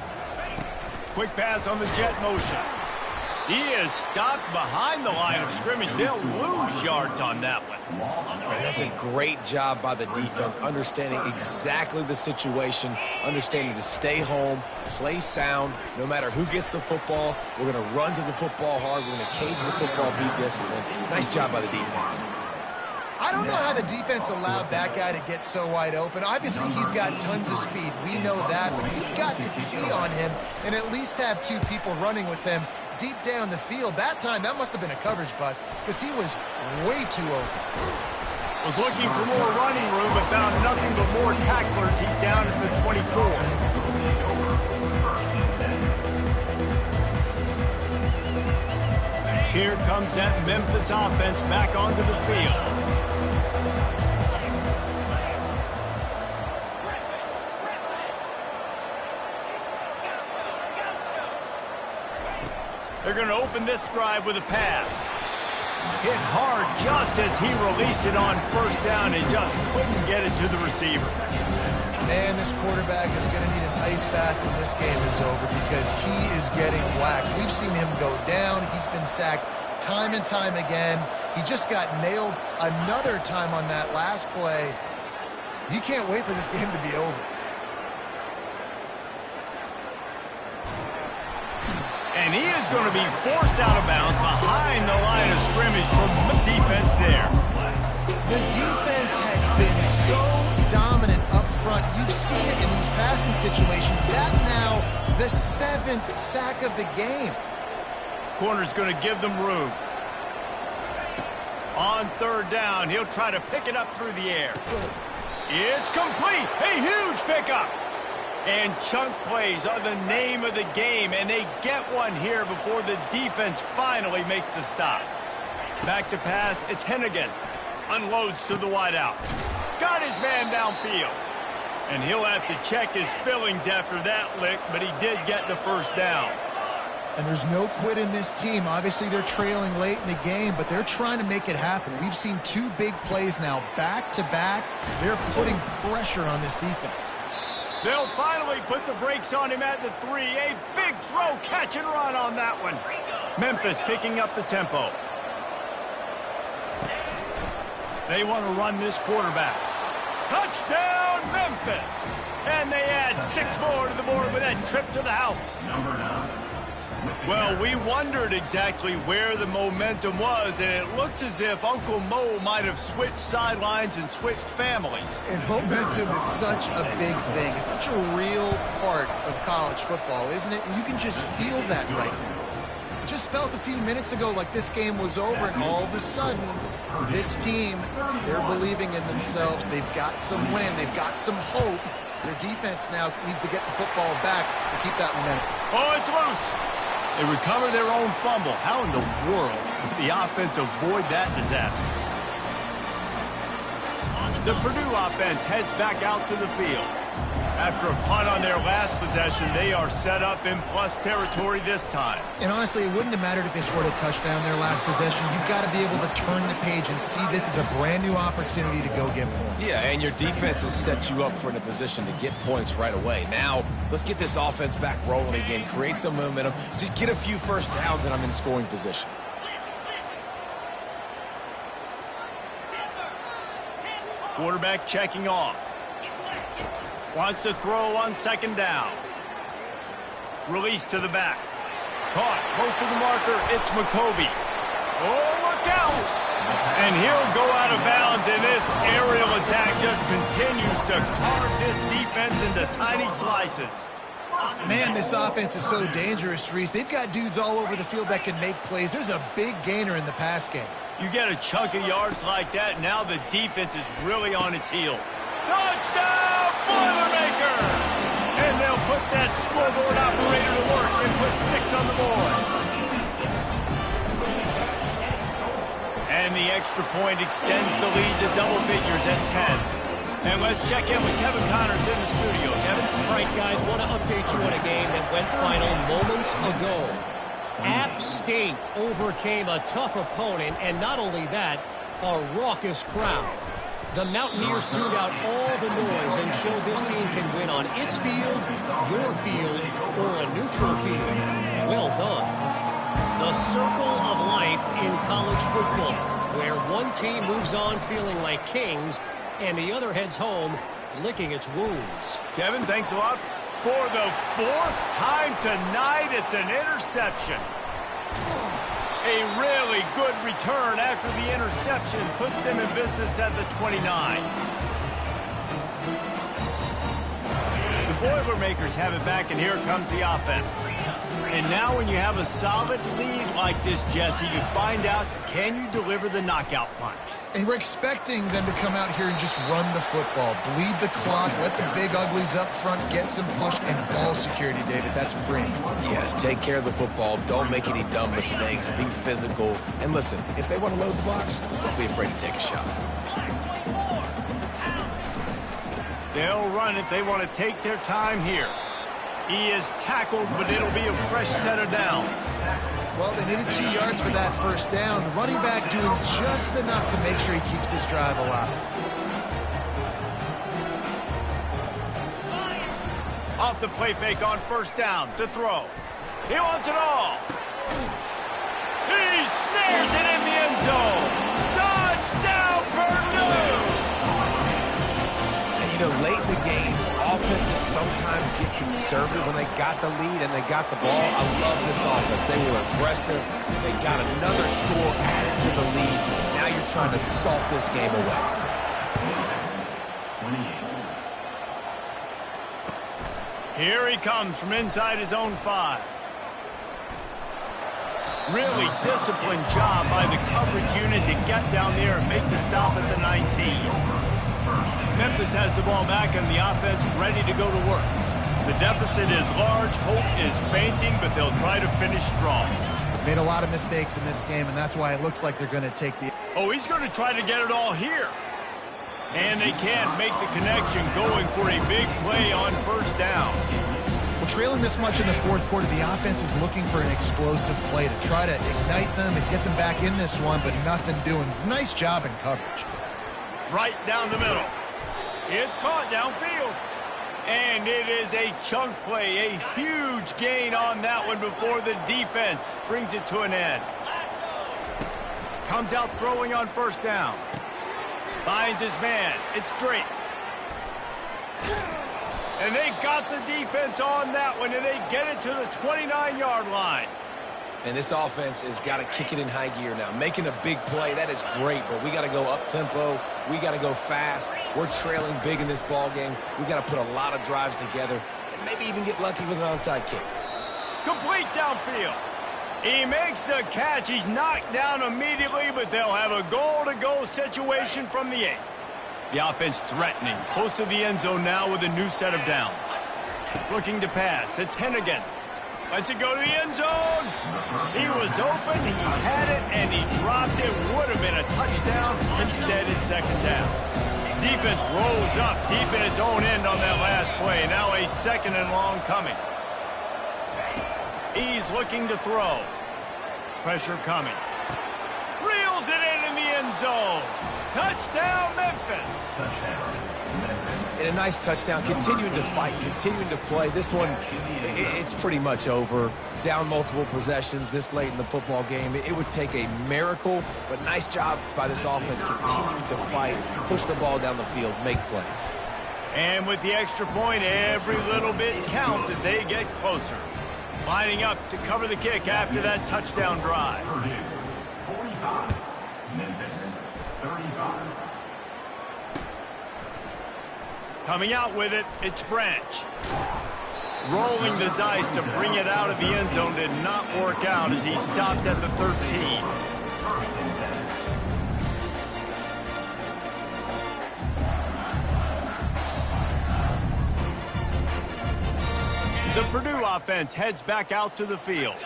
Quick pass on the jet motion. He is stopped behind the line of scrimmage. They'll lose yards on that one. Man, that's a great job by the defense, understanding exactly the situation, understanding to stay home, play sound. No matter who gets the football, we're going to run to the football hard. We're going to cage the football, be disciplined. Nice job by the defense. I don't know how the defense allowed that guy to get so wide open. Obviously, he's got tons of speed. We know that, but you've got to key on him and at least have two people running with him deep down the field. That time, that must have been a coverage bust because he was way too open. Was looking for more running room, but found nothing but more tacklers. He's down at the 24. Here comes that Memphis offense back onto the field. They're going to open this drive with a pass. Hit hard just as he released it on first down and just couldn't get it to the receiver. Man, this quarterback is going to need an ice bath when this game is over because he is getting whacked. We've seen him go down. He's been sacked time and time again. He just got nailed another time on that last play. He can't wait for this game to be over. And he is going to be forced out of bounds behind the line of scrimmage. Tremendous defense there. The defense has been so dominant up front. You've seen it in these passing situations. That now the 7th sack of the game. Corner's going to give them room. On third down, he'll try to pick it up through the air. It's complete. A huge pickup. And chunk plays are the name of the game, and they get one here before the defense finally makes the stop. Back to pass, it's Hennigan. Unloads to the wideout. Got his man downfield. And he'll have to check his fillings after that lick, but he did get the first down. And there's no quit in this team. Obviously, they're trailing late in the game, but they're trying to make it happen. We've seen two big plays now, back-to-back. They're putting pressure on this defense. They'll finally put the brakes on him at the 3. A big throw, catch and run on that one. Memphis picking up the tempo. They want to run this quarterback. Touchdown, Memphis! And they add 6 more to the board with that trip to the house. Well, we wondered exactly where the momentum was, and it looks as if Uncle Mo might have switched sidelines and switched families. And momentum is such a big thing. It's such a real part of college football, isn't it? And you can just feel that right now. It just felt a few minutes ago like this game was over, and all of a sudden, this team, they're believing in themselves. They've got some wind. They've got some hope. Their defense now needs to get the football back to keep that momentum. Oh, it's loose. They recover their own fumble. How in the world did the offense avoid that disaster? The Purdue offense heads back out to the field. After a punt on their last possession, they are set up in plus territory this time. And honestly, it wouldn't have mattered if they scored a touchdown their last possession. You've got to be able to turn the page and see this as a brand new opportunity to go get points. Yeah, and your defense has set you up for a position to get points right away. Now, let's get this offense back rolling again, create some momentum, just get a few first downs, and I'm in scoring position. Quarterback checking off. Wants to throw on 2nd down. Release to the back. Caught close to the marker. It's McCoby. Oh, look out! And he'll go out of bounds, and this aerial attack just continues to carve this defense into tiny slices. Man, this offense is so dangerous, Reese. They've got dudes all over the field that can make plays. There's a big gainer in the pass game. You get a chunk of yards like that, now the defense is really on its heel. Touchdown, Boilermaker! And they'll put that scoreboard operator to work and put 6 on the board. And the extra point extends the lead to double figures at 10. And let's check in with Kevin Connors in the studio. Kevin? All right, guys, want to update you on a game that went final moments ago. App State overcame a tough opponent, and not only that, a raucous crowd. The Mountaineers tuned out all the noise and showed this team can win on its field, your field, or a neutral field. Well done. The circle of life in college football, where one team moves on feeling like kings, and the other heads home licking its wounds. Kevin, thanks a lot. For the 4th time tonight, it's an interception. A really good return after the interception puts them in business at the 29. The Boilermakers have it back, and here comes the offense. And now when you have a solid lead like this, Jesse, you find out, can you deliver the knockout punch? And we're expecting them to come out here and just run the football, bleed the clock, let the big uglies up front get some push, and ball security, David. That's premium. Yes, take care of the football. Don't make any dumb mistakes. Be physical. And listen, if they want to load the box, don't be afraid to take a shot. They'll run it. They want to take their time here. He is tackled, but it'll be a fresh set of downs. Well, they needed 2 yards for that first down. The running back doing just enough to make sure he keeps this drive alive. Off the play fake on 1st down to throw. He wants it all. He snares it in the end zone. Touchdown, Purdue! You know, late in the games, offenses sometimes get conservative when they got the lead and they got the ball. I love this offense. They were aggressive. They got another score added to the lead. Now you're trying to salt this game away. Here he comes from inside his own 5. Really disciplined job by the coverage unit to get down there and make the stop at the 19. Memphis has the ball back and the offense ready to go to work. The deficit is large, hope is fainting, but they'll try to finish strong. Made a lot of mistakes in this game, and that's why it looks like they're going to take the... Oh, he's going to try to get it all here. And they can't make the connection, going for a big play on 1st down. Well, trailing this much in the 4th quarter, the offense is looking for an explosive play to try to ignite them and get them back in this one, but nothing doing. Nice job in coverage. Right down the middle. It's caught downfield. And it is a chunk play, a huge gain on that one before the defense brings it to an end. Comes out throwing on 1st down. Finds his man. It's Drake. And they got the defense on that one, and they get it to the 29-yard line. And this offense has got to kick it in high gear now. Making a big play, that is great, but we got to go up-tempo. We got to go fast. We're trailing big in this ball game. We got to put a lot of drives together and maybe even get lucky with an onside kick. Complete downfield. He makes the catch. He's knocked down immediately, but they'll have a goal-to-go situation from the 8. The offense threatening. Close to the end zone now with a new set of downs. Looking to pass. It's Hennigan. Lets it go to the end zone. He was open, he had it, and he dropped it. Would have been a touchdown. Instead, it's second down. Defense rolls up deep in its own end on that last play. Now a second and long coming. He's looking to throw. Pressure coming. Reels it in the end zone. Touchdown, Memphis. And a nice touchdown, continuing to fight, continuing to play. This one, it's pretty much over. Down multiple possessions this late in the football game. It would take a miracle, but nice job by this offense continuing to fight, push the ball down the field, make plays. And with the extra point, every little bit counts as they get closer. Lining up to cover the kick after that touchdown drive. 45, Memphis 35. Coming out with it, it's Branch. Rolling the dice to bring it out of the end zone did not work out as he stopped at the 13. The Purdue offense heads back out to the field.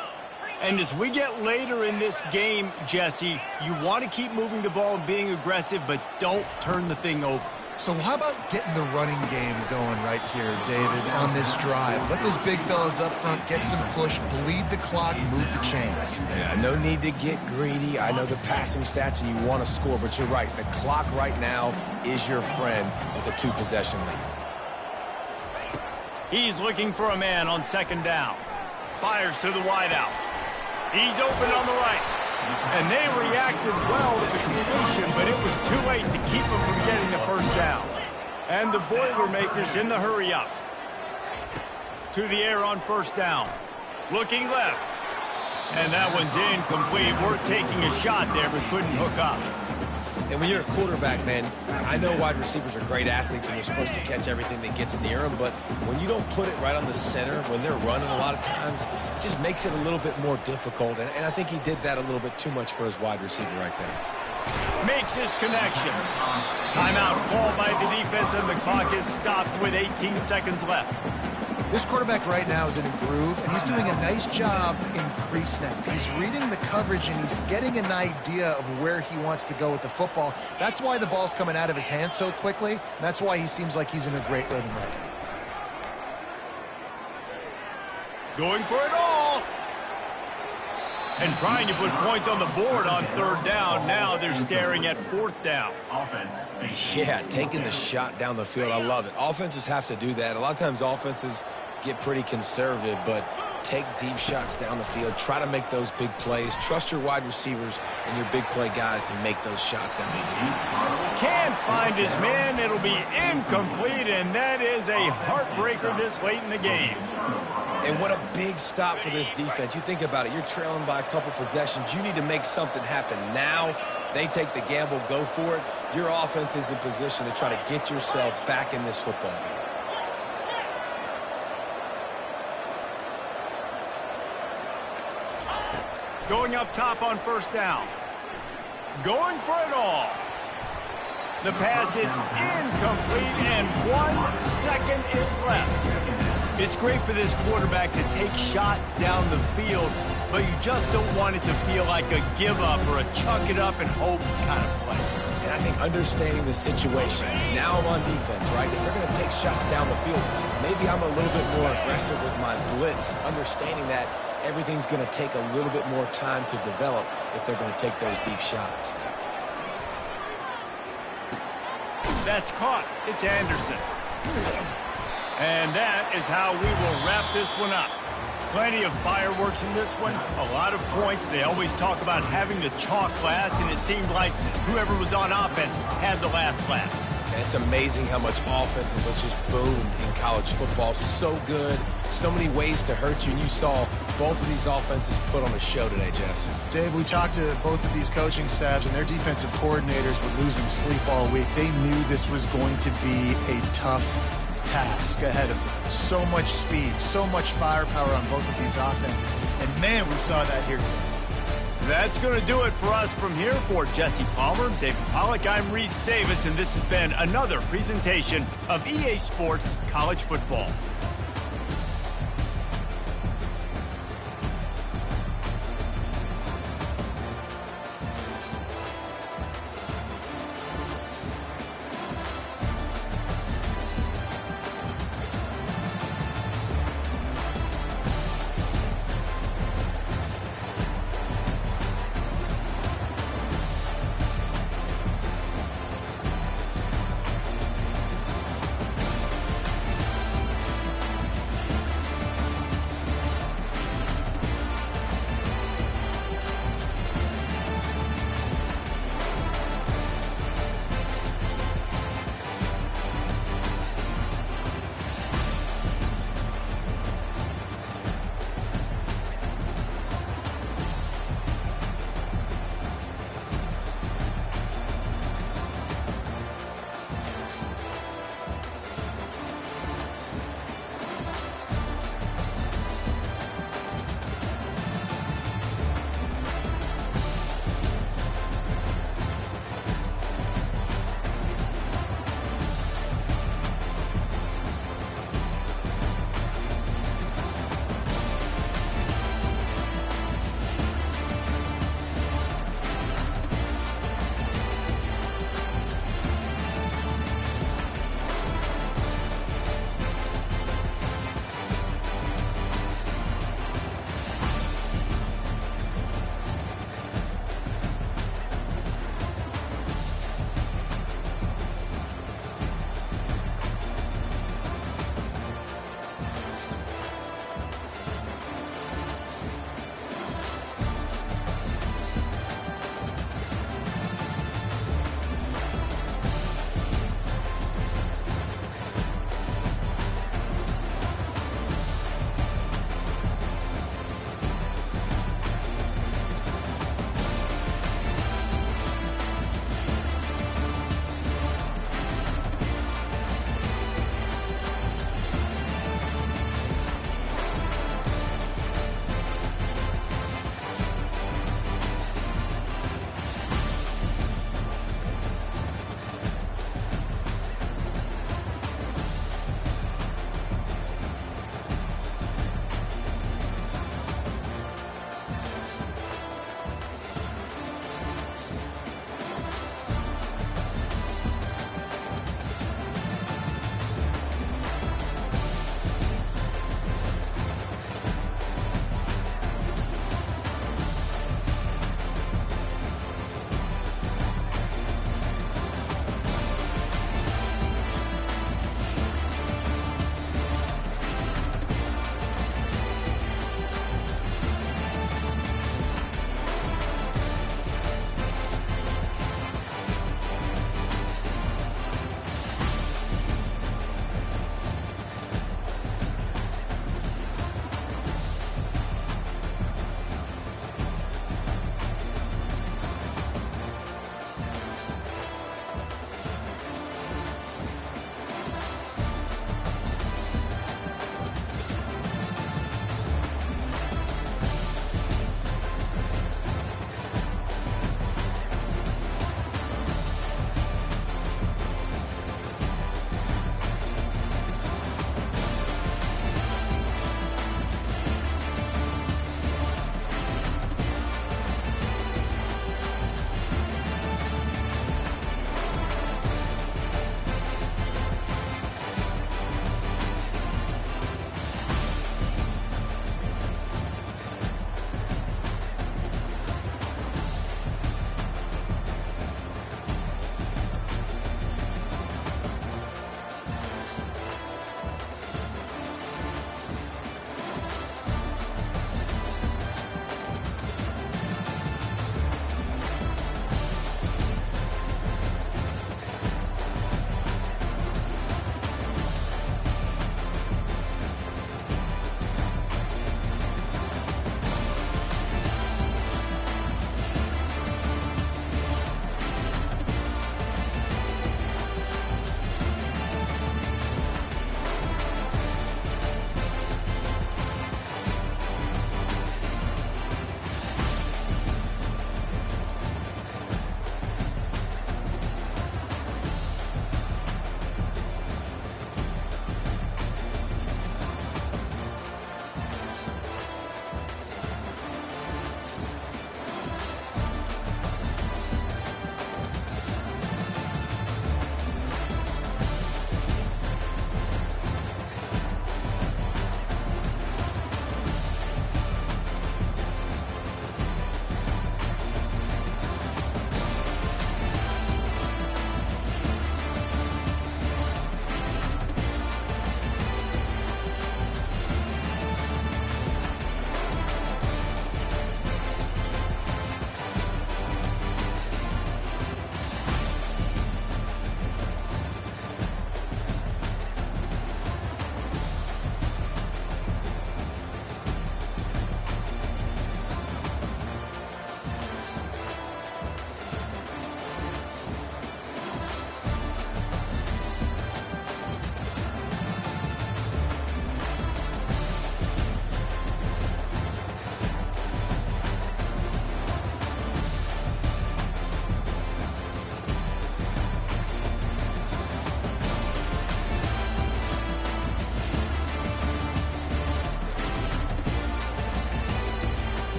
And as we get later in this game, Jesse, you want to keep moving the ball and being aggressive, but don't turn the thing over. So how about getting the running game going right here, David, on this drive? Let those big fellas up front get some push, bleed the clock, move the chains. Yeah, no need to get greedy. I know the passing stats and you want to score, but you're right. The clock right now is your friend with a 2-possession lead. He's looking for a man on second down. Fires to the wideout. He's open on the right. And they reacted well to the completion, but it was too late to keep them from getting the first down. And the Boilermakers in the hurry up. To the air on first down. Looking left. And that one's incomplete. We're taking a shot there, but couldn't hook up. And when you're a quarterback, man, I know wide receivers are great athletes and you're supposed to catch everything that gets near them, but when you don't put it right on the center, when they're running a lot of times, it just makes it a little bit more difficult. And I think he did that a little bit too much for his wide receiver right there. Makes his connection. Timeout called by the defense, and the clock is stopped with 18 seconds left. This quarterback right now is in a groove, and he's doing a nice job in pre-snap. He's reading the coverage, and he's getting an idea of where he wants to go with the football. That's why the ball's coming out of his hands so quickly, and that's why he seems like he's in a great rhythm right now. Going for it all. And trying to put points on the board on third down. Now they're staring at fourth down. Yeah, taking the shot down the field. I love it. Offenses have to do that. A lot of times offenses get pretty conservative, but take deep shots down the field. Try to make those big plays. Trust your wide receivers and your big play guys to make those shots down the field. Can't find his man. It'll be incomplete, and that is a heartbreaker this late in the game. And what a big stop for this defense. You think about it. You're trailing by a couple possessions. You need to make something happen now. They take the gamble, go for it. Your offense is in position to try to get yourself back in this football game. Going up top on first down. Going for it all. The pass is incomplete, and 1 second is left. It's great for this quarterback to take shots down the field, but you just don't want it to feel like a give-up or a chuck it up and hope kind of play. And I think understanding the situation, now I'm on defense, right? If they're going to take shots down the field, maybe I'm a little bit more aggressive with my blitz, understanding that everything's going to take a little bit more time to develop if they're going to take those deep shots. That's caught. It's Anderson. And that is how we will wrap this one up. Plenty of fireworks in this one, a lot of points. They always talk about having the chalk last, and it seemed like whoever was on offense had the last laugh. And it's amazing how much offenses have just boomed in college football. So good, so many ways to hurt you, and you saw both of these offenses put on a show today, Jess. Dave, we talked to both of these coaching staffs, and their defensive coordinators were losing sleep all week. They knew this was going to be a tough task ahead of them. So much speed, so much firepower on both of these offenses. And man, we saw that here today. That's going to do it for us from here. For Jesse Palmer, David Pollack, I'm Reese Davis, and this has been another presentation of EA Sports College Football.